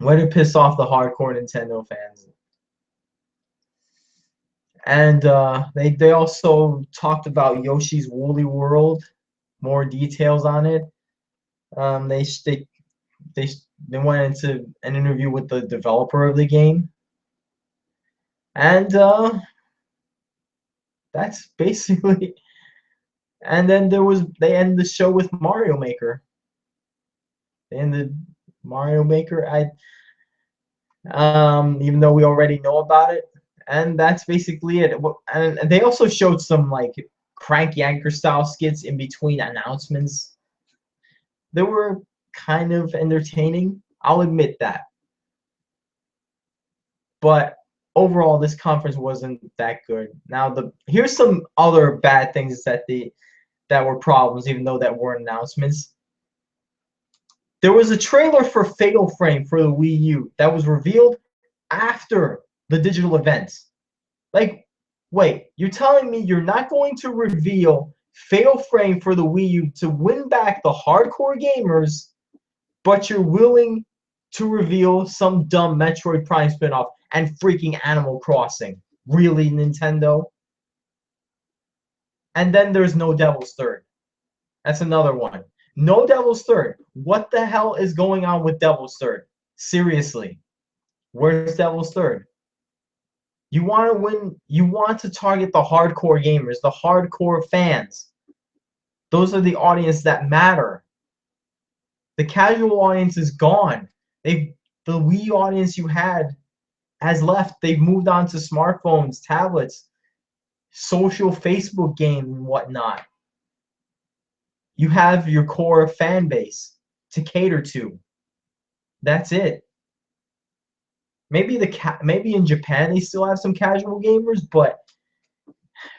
A: Way to piss off the hardcore Nintendo fans. And they also talked about Yoshi's Woolly World, more details on it. They they went into an interview with the developer of the game, and that's basically. And then they ended the show with Mario Maker. They ended Mario Maker. Even though we already know about it, and that's basically it. And they also showed some like Crank Yanker style skits in between announcements. They were kind of entertaining. I'll admit that. But overall, this conference wasn't that good. Now, here's some other bad things that were problems, even though that weren't announcements. There was a trailer for Fatal Frame for the Wii U that was revealed after the digital events. Like, wait, you're telling me you're not going to reveal Fatal Frame for the Wii U to win back the hardcore gamers, but you're willing to reveal some dumb Metroid Prime spinoff and freaking Animal Crossing? Really, Nintendo? And then there's No Devil's Third. That's another one. No Devil's Third. What the hell is going on with Devil's Third? Seriously. Where's Devil's Third? You want to win. You want to target the hardcore gamers, the hardcore fans. Those are the audience that matter. The casual audience is gone. The Wii audience you had has left. They've moved on to smartphones, tablets, social Facebook game, and whatnot. You have your core fan base to cater to. That's it. Maybe maybe in Japan they still have some casual gamers, but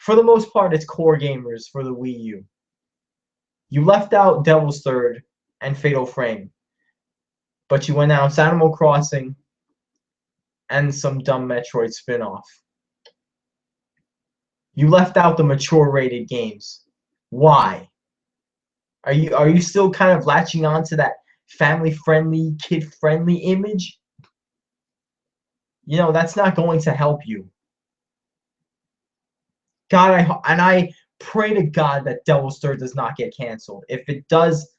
A: for the most part, it's core gamers for the Wii U. You left out Devil's Third and Fatal Frame, but you announced Animal Crossing and some dumb Metroid spin-off. You left out the mature-rated games. Why? Are you still kind of latching on to that family-friendly, kid-friendly image? You know, that's not going to help you. God, I pray to God that Devil's Third does not get canceled. If it does,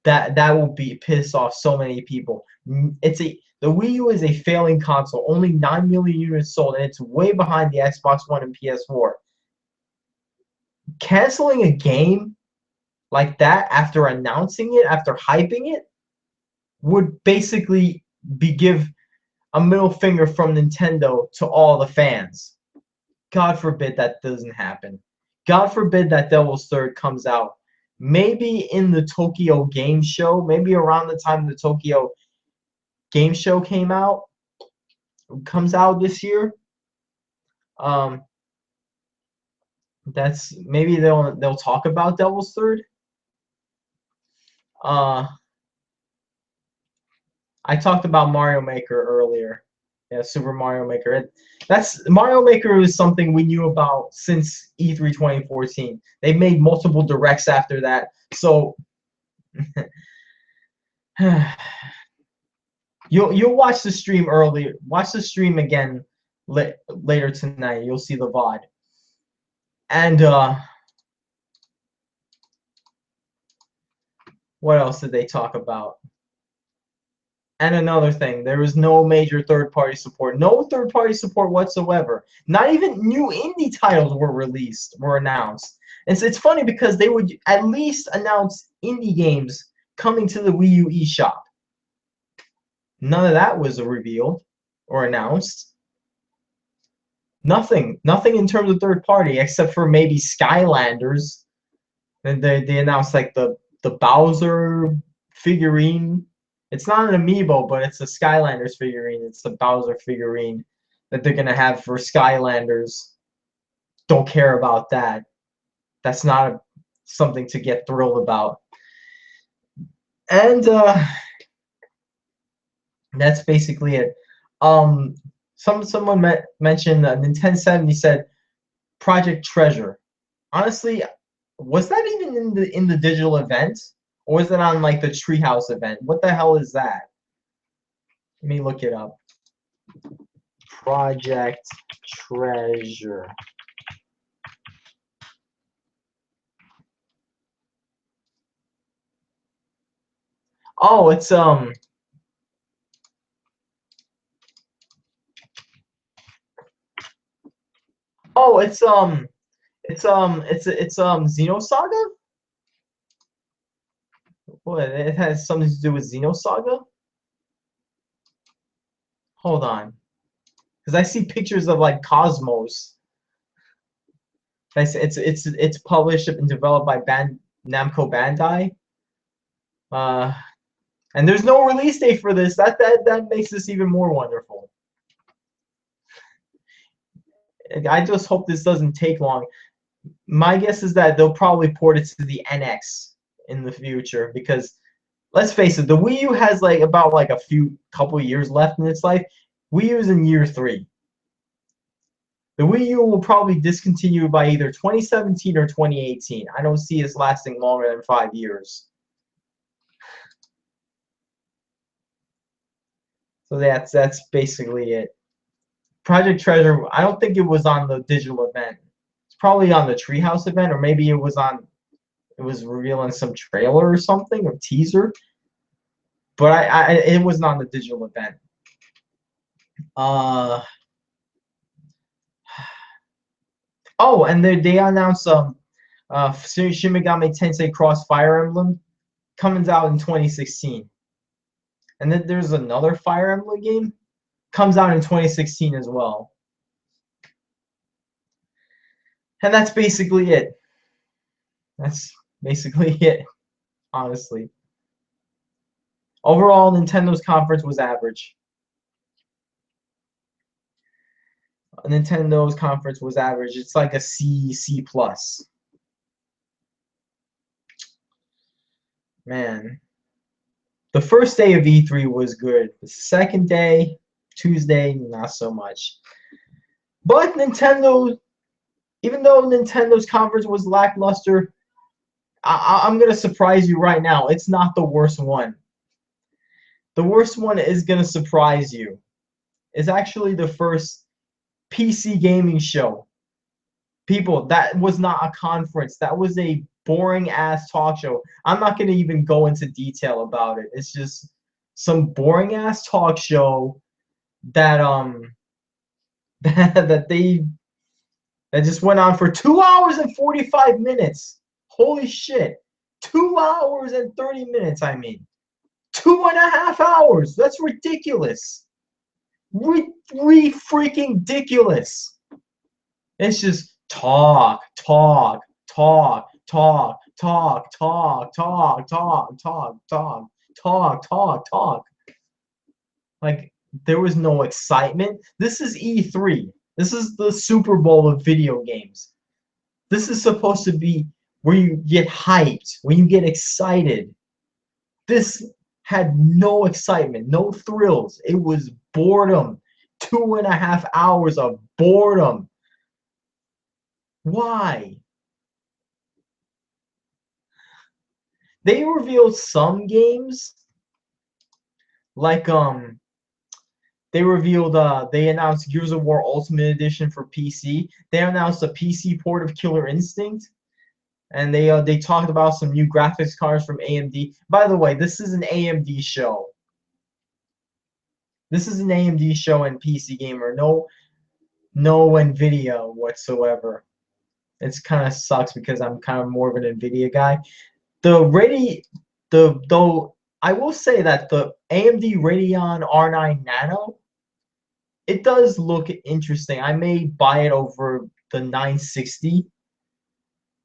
A: that will be piss off so many people. The Wii U is a failing console. Only 9 million units sold, and it's way behind the Xbox One and PS4. Canceling a game like that after announcing it, after hyping it, would basically give a middle finger from Nintendo to all the fans. God forbid that doesn't happen. God forbid that Devil's Third comes out. Maybe in the Tokyo Game Show, maybe around the time the Tokyo Game Show comes out this year. That's maybe they'll talk about Devil's Third. I talked about Mario Maker earlier. Yeah, Super Mario Maker. Mario Maker is something we knew about since E3 2014. They made multiple directs after that. So you'll watch the stream earlier. Watch the stream again later tonight. You'll see the VOD. And what else did they talk about? And another thing, there was no major third-party support. No third-party support whatsoever. Not even new indie titles were announced. And so it's funny because they would at least announce indie games coming to the Wii U eShop. None of that was revealed or announced. Nothing in terms of third party, except for maybe Skylanders. And they announced like the Bowser figurine. It's not an amiibo, but it's a Skylanders figurine. It's the Bowser figurine that they're gonna have for Skylanders. Don't care about that. That's not something to get thrilled about. And that's basically it. Someone mentioned Nintendo 70 said Project Treasure. Honestly, was that even in the digital event, or was it on like the Treehouse event? What the hell is that? Let me look it up. Project Treasure. Oh, it's Oh, it's Xenosaga? What? It has something to do with Xenosaga? Hold on. Because I see pictures of like Cosmos. It's published and developed by Namco Bandai. And there's no release date for this. That makes this even more wonderful. I just hope this doesn't take long. My guess is that they'll probably port it to the NX in the future because let's face it, the Wii U has like about like a couple years left in its life. Wii U is in year 3. The Wii U will probably discontinue by either 2017 or 2018. I don't see this lasting longer than 5 years. So that's basically it. Project Treasure, I don't think it was on the digital event. It's probably on the Treehouse event, or maybe it was revealing some trailer or something, or teaser. But it was not on the digital event. Oh, and they announced Shin Megami Tensei Cross Fire Emblem coming out in 2016. And then there's another Fire Emblem game comes out in 2016 as well. And that's basically it. That's basically it, honestly. Overall, Nintendo's conference was average. Nintendo's conference was average. It's like a C plus. Man. The first day of E3 was good. The second day, Tuesday, not so much. But Nintendo, even though Nintendo's conference was lackluster, I'm going to surprise you right now. It's not the worst one. The worst one is going to surprise you. It's actually the first PC gaming show. People, that was not a conference. That was a boring ass talk show. I'm not going to even go into detail about it. It's just some boring ass talk show that that just went on for 2 hours and 45 minutes. Holy shit. 2 hours and 30 minutes, I mean. 2.5 hours. That's ridiculous. Freaking ridiculous. It's just talk. Like, there was no excitement. This is E3. This is the Super Bowl of video games. This is supposed to be where you get hyped, when you get excited. This had no excitement, no thrills. It was boredom. 2.5 hours of boredom. Why? They revealed some games, like they announced Gears of War Ultimate Edition for PC. They announced a PC port of Killer Instinct, and they talked about some new graphics cards from AMD. By the way, this is an AMD show. This is an AMD show and PC gamer. No Nvidia whatsoever. It's kind of sucks because I'm kind of more of an Nvidia guy. Though I will say that the AMD Radeon R9 Nano, it does look interesting. I may buy it over the 960.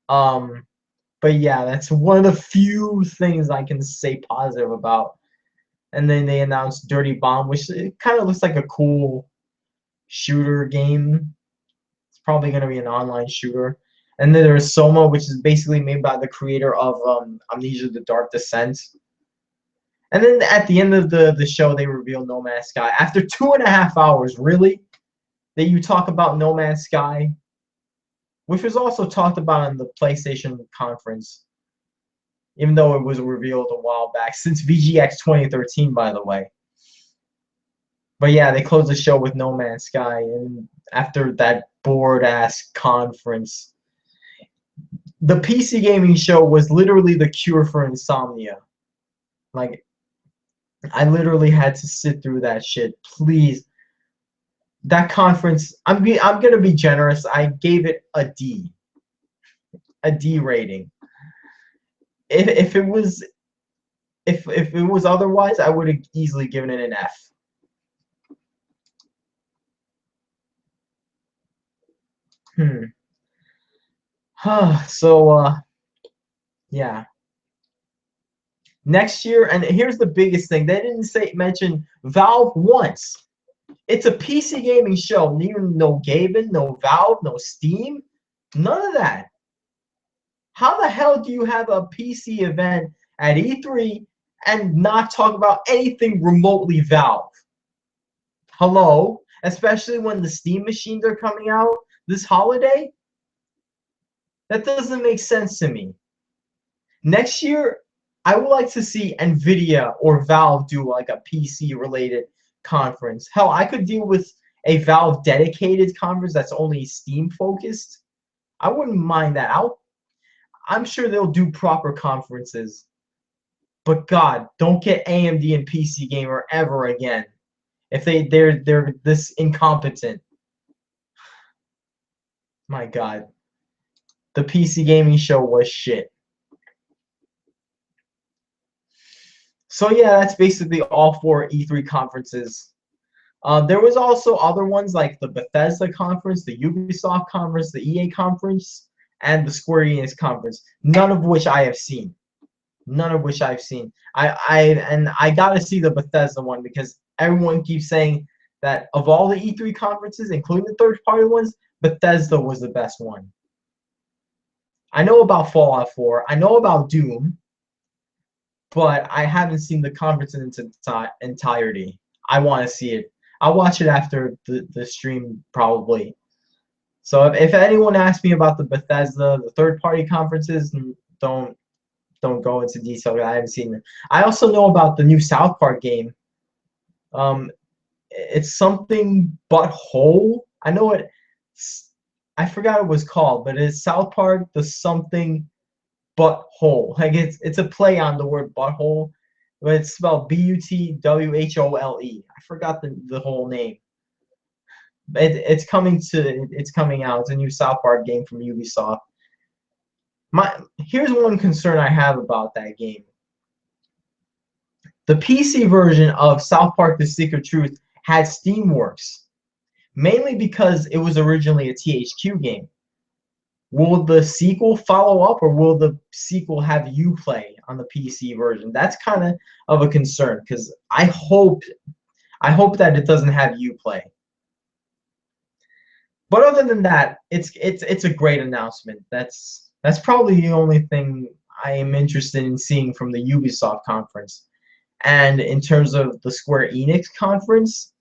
A: But yeah, that's one of the few things I can say positive about. And then they announced Dirty Bomb, which it kind of looks like a cool shooter game. It's probably going to be an online shooter. And then there's Soma, which is basically made by the creator of Amnesia: The Dark Descent. And then at the end of the show, they reveal No Man's Sky. After 2.5 hours, really? That you talk about No Man's Sky? Which was also talked about in the PlayStation conference. Even though it was revealed a while back. Since VGX 2013, by the way. But yeah, they closed the show with No Man's Sky. And after that bored-ass conference, the PC gaming show was literally the cure for insomnia. Like, I literally had to sit through that shit. Please. That conference, I'm gonna be generous. I gave it a D. A D rating. If it was otherwise, I would have easily given it an F. So yeah. Next year, and here's the biggest thing. They didn't mention Valve once. It's a PC gaming show. No Gaben, no Valve, no Steam. None of that. How the hell do you have a PC event at E3 and not talk about anything remotely Valve? Hello? Especially when the Steam machines are coming out this holiday? That doesn't make sense to me. Next year, I would like to see Nvidia or Valve do like a PC-related conference. Hell, I could deal with a Valve dedicated conference that's only Steam focused. I wouldn't mind that. I'm sure they'll do proper conferences. But God, don't get AMD and PC Gamer ever again. If they're this incompetent. My God. The PC gaming show was shit. So yeah, that's basically all 4 E3 conferences. There was also other ones like the Bethesda conference, the Ubisoft conference, the EA conference, and the Square Enix conference. None of which I have seen. None of which I've seen. I gotta see the Bethesda one because everyone keeps saying that of all the E3 conferences, including the third-party ones, Bethesda was the best one. I know about Fallout 4. I know about Doom. But I haven't seen the conference in its entirety. I want to see it. I'll watch it after the stream, probably. So if anyone asks me about the Bethesda, the third-party conferences, don't go into detail. I haven't seen it. I also know about the new South Park game. It's something but whole. I know it. I forgot what it was called, but it's South Park the something butthole. Like it's a play on the word butthole, but it's spelled Butwhole. I forgot the whole name. It's coming out. It's a new South Park game from Ubisoft. Here's one concern I have about that game. The PC version of South Park: The Stick of Truth had Steamworks, mainly because it was originally a THQ game. Will the sequel follow up, or will the sequel have Uplay on the PC version? That's kind of a concern because I hope that it doesn't have Uplay. But other than that, it's a great announcement. That's probably the only thing I am interested in seeing from the Ubisoft conference. And in terms of the Square Enix conference,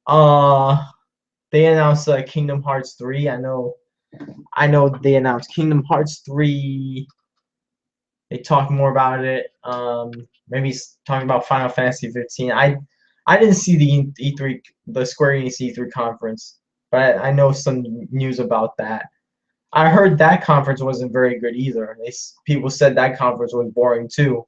A: they announced Kingdom Hearts 3. I know they announced Kingdom Hearts 3. They talked more about it. Maybe talking about Final Fantasy 15. I didn't see the Square Enix E3 conference, but I know some news about that. I heard that conference wasn't very good either. People said that conference was boring too.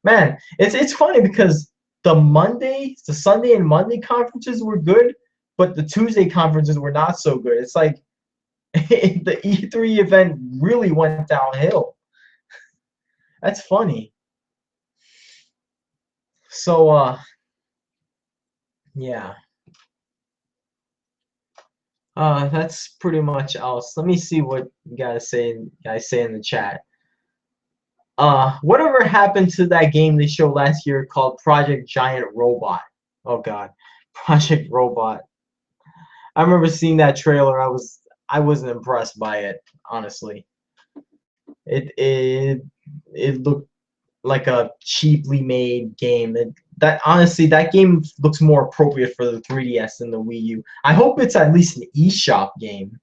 A: Man, it's funny because the Sunday and Monday conferences were good, but the Tuesday conferences were not so good. It's like the E3 event really went downhill. That's funny. So yeah. That's pretty much else. Let me see what you guys say in the chat. Whatever happened to that game they showed last year called Project Giant Robot? Oh god. Project Robot. I remember seeing that trailer. I wasn't impressed by it, honestly. It looked like a cheaply made game. That honestly, that game looks more appropriate for the 3DS than the Wii U. I hope it's at least an eShop game.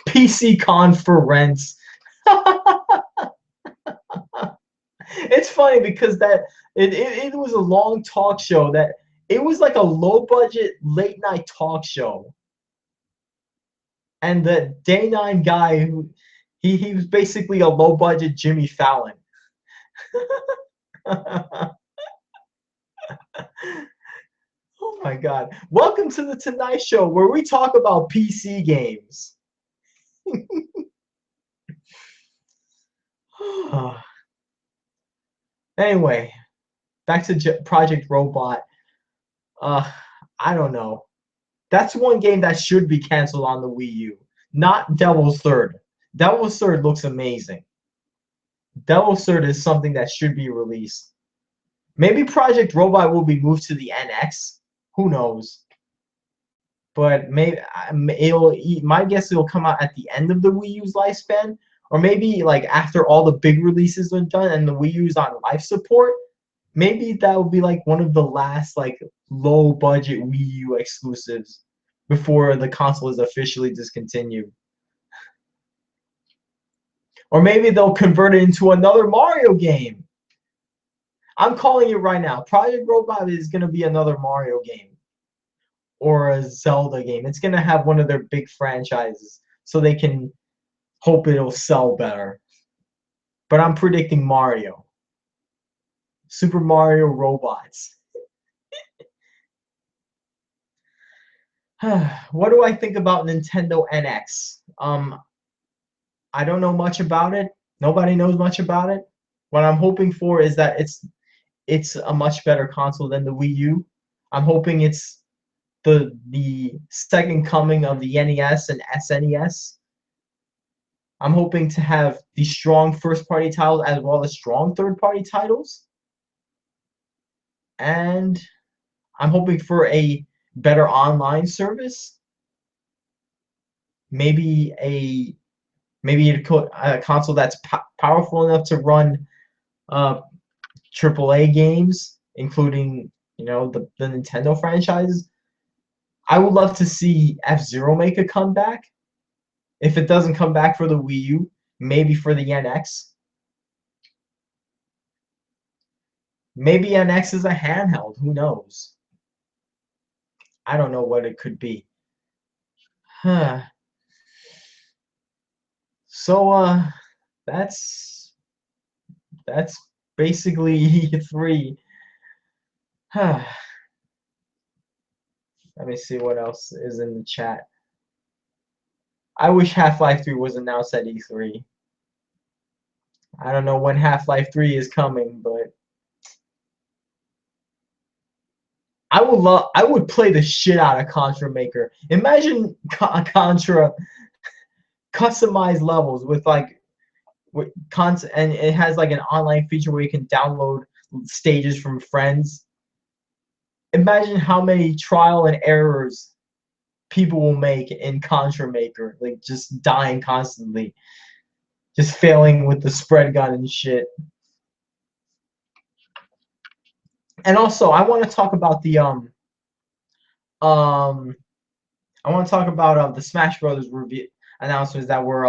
A: PC conference. It's funny because it was a long talk show that it was like a low budget late night talk show. And the Day 9 guy who he was basically a low budget Jimmy Fallon. Oh my god. Welcome to the Tonight Show where we talk about PC games. Anyway, back to Project Robot. I don't know. That's one game that should be canceled on the Wii U. Not Devil's Third. Devil's Third looks amazing. Devil's Third is something that should be released. Maybe Project Robot will be moved to the NX. Who knows? But maybe my guess it'll come out at the end of the Wii U's lifespan, or maybe like after all the big releases are done and the Wii U's on life support. Maybe that would be like one of the last like low budget Wii U exclusives before the console is officially discontinued. Or maybe they'll convert it into another Mario game. I'm calling it right now. Project Robot is going to be another Mario game. Or a Zelda game. It's going to have one of their big franchises. So they can hope it'll sell better. But I'm predicting Mario. Super Mario Robots. What do I think about Nintendo NX? I don't know much about it. Nobody knows much about it. What I'm hoping for is that it's a much better console than the Wii U. I'm hoping it's the second coming of the NES and SNES. I'm hoping to have the strong first-party titles as well as strong third-party titles. And I'm hoping for a better online service. Maybe a console that's powerful enough to run AAA games, including the Nintendo franchises. I would love to see F-Zero make a comeback. If it doesn't come back for the Wii U, maybe for the NX. Maybe NX is a handheld. Who knows? I don't know what it could be. So that's basically E3. Let me see what else is in the chat. I wish Half-Life 3 was announced at E3. I don't know when Half-Life 3 is coming, but I would play the shit out of Contra Maker. Imagine Contra customized levels with and it has like an online feature where you can download stages from friends. Imagine how many trial and errors people will make in Contra Maker, like just dying constantly, just failing with the spread gun and shit. And also, I want to talk about the the Smash Brothers review announcements that were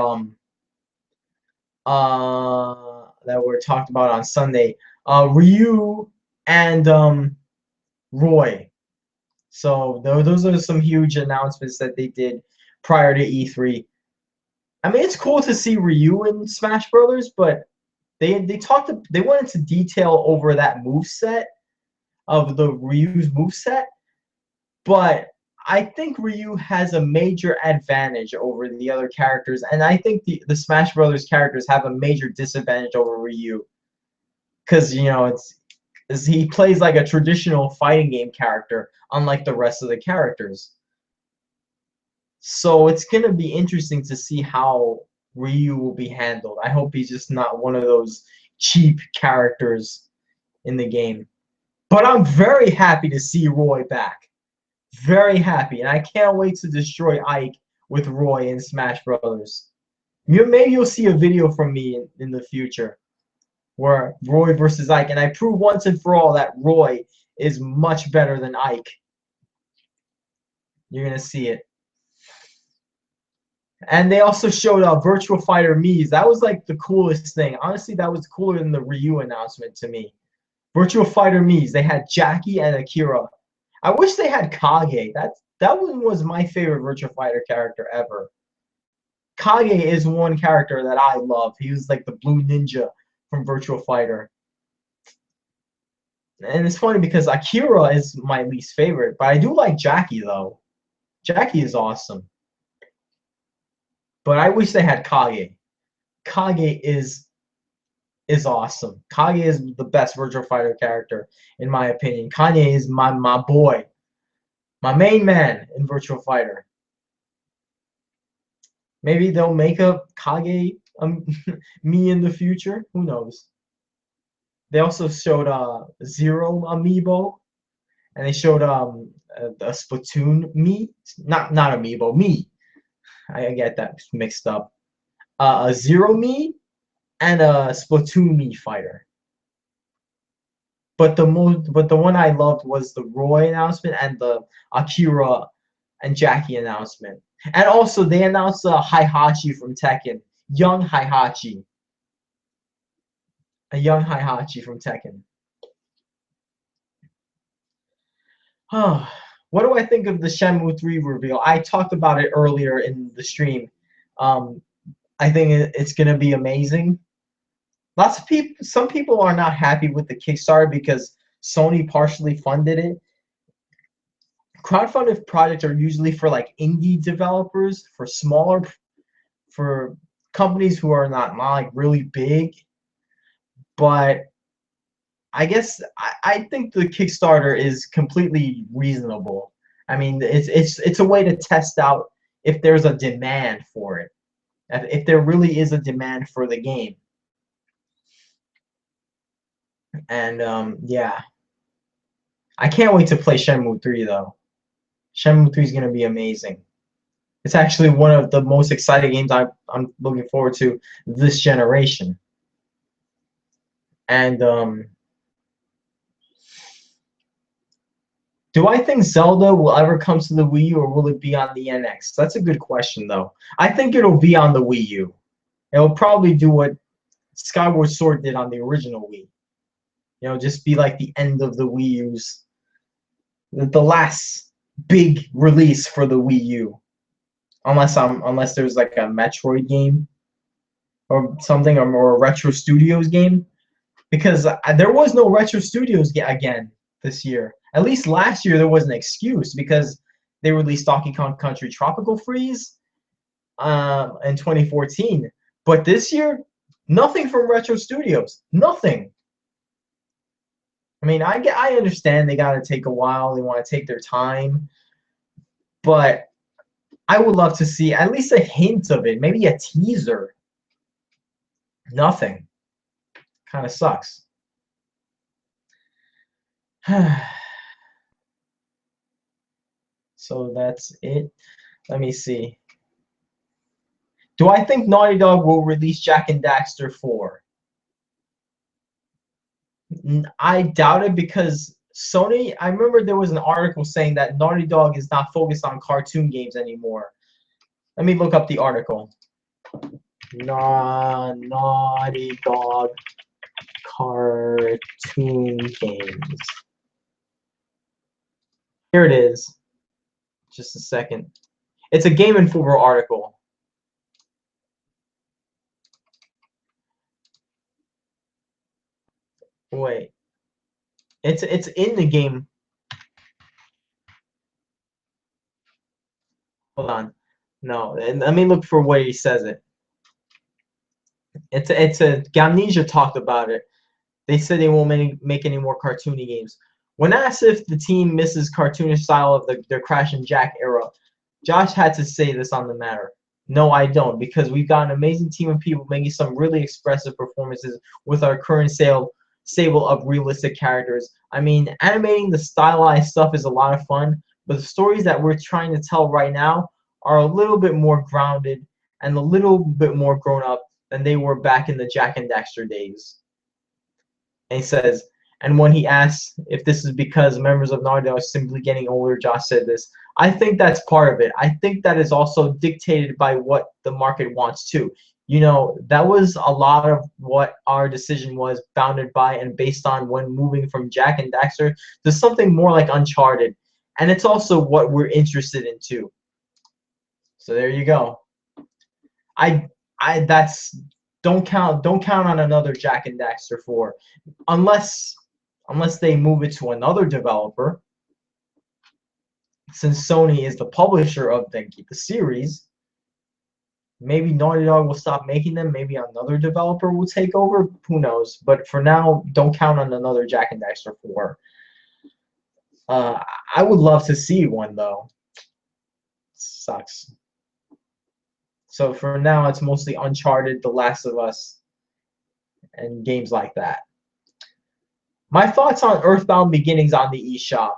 A: talked about on Sunday. Ryu and Roy. So those are some huge announcements that they did prior to E3. I mean, it's cool to see Ryu in Smash Brothers, but they went into detail over that moveset of the Ryu's moveset, but I think Ryu has a major advantage over the other characters, and I think the Smash Brothers characters have a major disadvantage over Ryu, because he plays like a traditional fighting game character, unlike the rest of the characters. So it's gonna be interesting to see how Ryu will be handled. I hope he's just not one of those cheap characters in the game. But I'm very happy to see Roy back. Very happy, and I can't wait to destroy Ike with Roy in Smash Brothers. Maybe you'll see a video from me in the future where Roy versus Ike, and I prove once and for all that Roy is much better than Ike. You're gonna see it. And they also showed Virtua Fighter Mii's. That was like the coolest thing. Honestly, that was cooler than the Ryu announcement to me. Virtua Fighter Mii's. They had Jackie and Akira. I wish they had Kage. That one was my favorite Virtua Fighter character ever. Kage is one character that I love. He was like the blue ninja from Virtua Fighter. And it's funny because Akira is my least favorite, but I do like Jackie though. Jackie is awesome. But I wish they had Kage. Kage is awesome. Kage is the best Virtua Fighter character, in my opinion. Kanye is my boy. My main man in Virtua Fighter. Maybe they'll make a Kage me in the future. Who knows? They also showed Zero amiibo, and they showed a Splatoon me, not amiibo, me. I get that mixed up. A Zero me and a Splatoon me fighter. But the one I loved was the Roy announcement and the Akira and Jackie announcement. And also they announced Heihachi from Tekken, young Heihachi. A young Heihachi from Tekken. What do I think of the Shenmue 3 reveal? I talked about it earlier in the stream. I think it's gonna be amazing. Some people are not happy with the Kickstarter because Sony partially funded it. Crowdfunded projects are usually for like indie developers, for companies who are not like really big. But I guess I think the Kickstarter is completely reasonable. I mean, it's a way to test out if there's a demand for it, if there really is a demand for the game. And yeah, I can't wait to play Shenmue 3 though. Shenmue 3 is gonna be amazing. It's actually one of the most exciting games I'm looking forward to this generation. And do I think Zelda will ever come to the Wii U, or will it be on the NX? That's a good question though. I think it'll be on the Wii U. It'll probably do what Skyward Sword did on the original Wii. Just be like the end of the Wii U's, the last big release for the Wii U. Unless there's like a Metroid game or something, or a Retro Studios game, because there was no Retro Studios again this year. At least last year there was an excuse because they released Donkey Kong Country Tropical Freeze in 2014. But this year, nothing from Retro Studios. Nothing. I mean, I understand they gotta take a while. They want to take their time, but I would love to see at least a hint of it. Maybe a teaser. Nothing. Kind of sucks. So that's it. Let me see. Do I think Naughty Dog will release Jak and Daxter 4? I doubt it, because Sony, I remember there was an article saying that Naughty Dog is not focused on cartoon games anymore. Let me look up the article. Naughty Dog cartoon games. Here it is. Just a second. It's a Game Informer article. Wait, it's in the game. Hold on. No, and let me look for where he says it. It's a Gamnesia talked about it. They said they won't make any more cartoony games. When asked if the team misses cartoonish style of their Crash and Jack era, Josh had to say this on the matter. No, I don't, because we've got an amazing team of people making some really expressive performances with our current stable of realistic characters. I mean, animating the stylized stuff is a lot of fun, but the stories that we're trying to tell right now are a little bit more grounded and a little bit more grown up than they were back in the Jack and Daxter days. And he says, and when he asks if this is because members of Naughty Dog are simply getting older, Josh said this. I think that's part of it. I think that is also dictated by what the market wants too. You know, that was a lot of what our decision was bounded by and based on when moving from Jack and Daxter to something more like Uncharted. And it's also what we're interested in too. So there you go. That's don't count on another Jack and Daxter 4 unless they move it to another developer. Since Sony is the publisher of the series, maybe Naughty Dog will stop making them. Maybe another developer will take over. Who knows? But for now, don't count on another Jack and Daxter 4. I would love to see one though. Sucks. So for now, it's mostly Uncharted, The Last of Us, and games like that. My thoughts on Earthbound Beginnings on the eShop.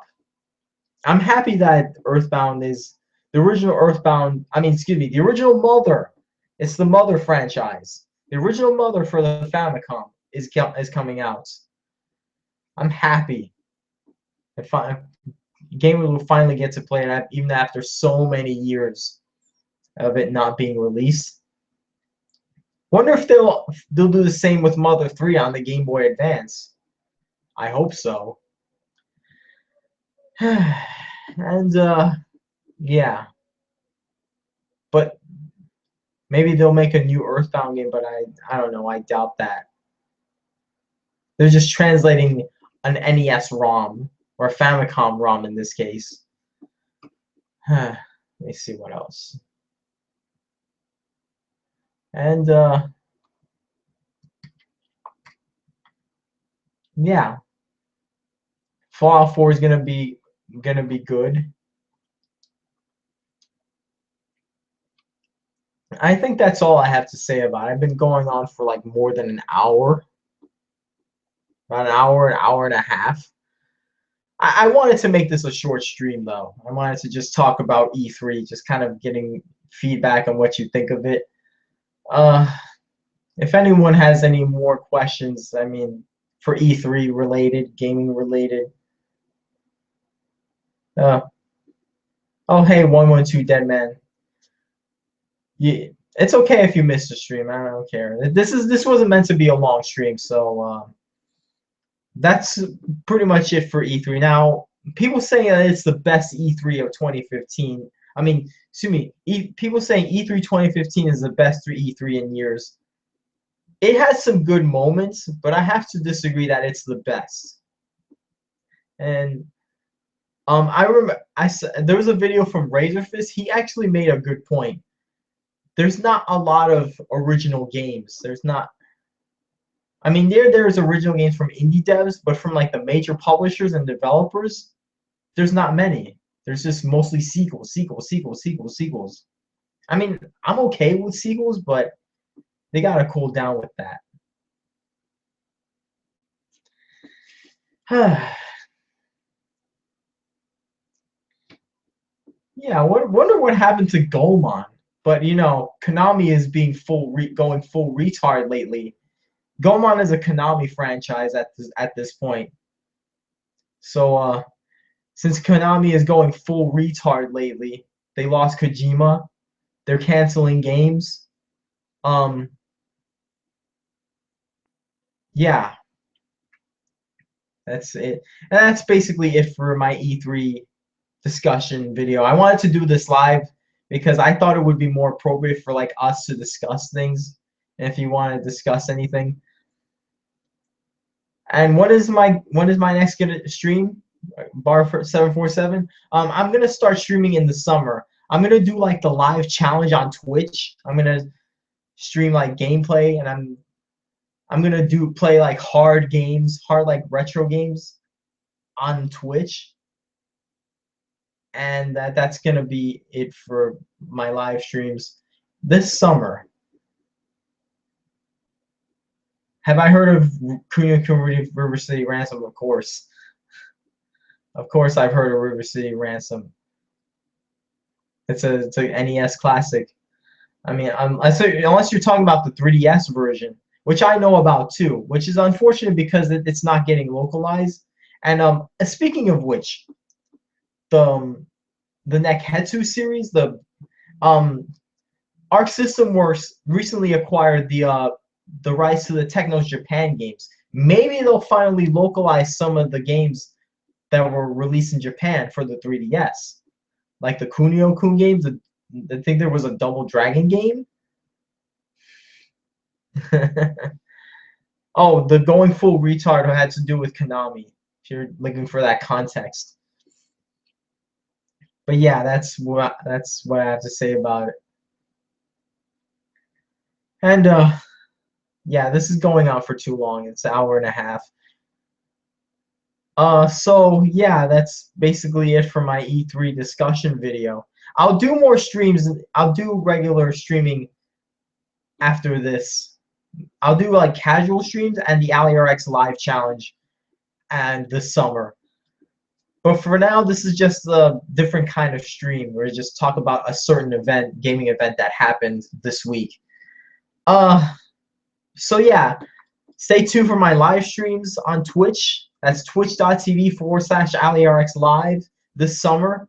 A: I'm happy that Earthbound is the original Earthbound. I mean, excuse me, the original Mother. It's the Mother franchise. The original Mother for the Famicom is coming out. I'm happy. Gamers will finally get to play it even after so many years of it not being released. Wonder if they'll do the same with Mother 3 on the Game Boy Advance. I hope so. And yeah. But maybe they'll make a new Earthbound game, but I don't know. I doubt that. They're just translating an NES ROM or a Famicom ROM in this case. Let me see what else. And yeah, Fallout 4 is gonna be good. I think that's all I have to say about it. I've been going on for like more than an hour. About an hour and a half. I wanted to make this a short stream though. I wanted to just talk about E3, just kind of getting feedback on what you think of it. If anyone has any more questions, I mean, for E3 related, gaming related. Oh hey, 112 Dead Man. Yeah, it's okay if you missed the stream. I don't care. This wasn't meant to be a long stream, so that's pretty much it for E3. Now, people saying that it's the best E3 of 2015. I mean, excuse me. People saying E3 2015 is the best E3 in years. It has some good moments, but I have to disagree that it's the best. And I remember there was a video from Razorfist. He actually made a good point. There's not a lot of original games. There's not. I mean, there's original games from indie devs, but from like the major publishers and developers, there's not many. There's just mostly sequels. I mean, I'm okay with sequels, but they gotta cool down with that. Yeah, wonder what happened to Goemon. But you know, Konami is being going full retard lately. Goemon is a Konami franchise at this point. So since Konami is going full retard lately, they lost Kojima. They're canceling games. Yeah. That's it. And that's basically it for my E3 discussion video. I wanted to do this live because I thought it would be more appropriate for like us to discuss things. And if you want to discuss anything. And when is my next gonna stream? Bar for 747. I'm gonna start streaming in the summer. I'm gonna do like the live challenge on Twitch. I'm gonna stream like gameplay, and I'm gonna play like hard games, hard like retro games on Twitch, and that's gonna be it for my live streams this summer. Have I heard of Kunio Kuni River City Ransom? Of course. Of course I've heard of River City Ransom. It's an NES classic. I mean, unless you're talking about the 3DS version, which I know about too, which is unfortunate because it's not getting localized. And speaking of which, the Neketsu series, the Arc System Works recently acquired the rights to the Technos Japan games. Maybe they'll finally localize some of the games that were released in Japan for the 3DS, like the Kunio-kun games. I think there was a Double Dragon game. Oh, the going full retard had to do with Konami. If you're looking for that context. But yeah, that's what I have to say about it. And yeah, this is going on for too long. It's an hour and a half. So yeah, that's basically it for my E3 discussion video. I'll do more streams. I'll do regular streaming after this. I'll do like casual streams and the Allie-RX live challenge and this summer. But for now, this is just a different kind of stream where we just talk about a certain event, gaming event that happened this week. So yeah, stay tuned for my live streams on Twitch. That's twitch.tv/Allie-RX live this summer.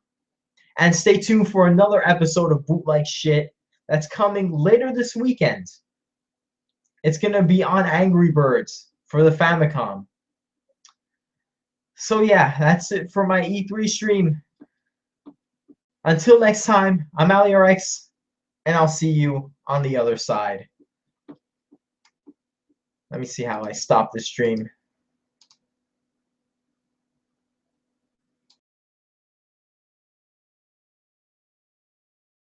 A: And stay tuned for another episode of Bootleg Shit that's coming later this weekend. It's going to be on Angry Birds for the Famicom. So yeah, that's it for my E3 stream. Until next time, I'm Allie-RX, and I'll see you on the other side. Let me see how I stop the stream.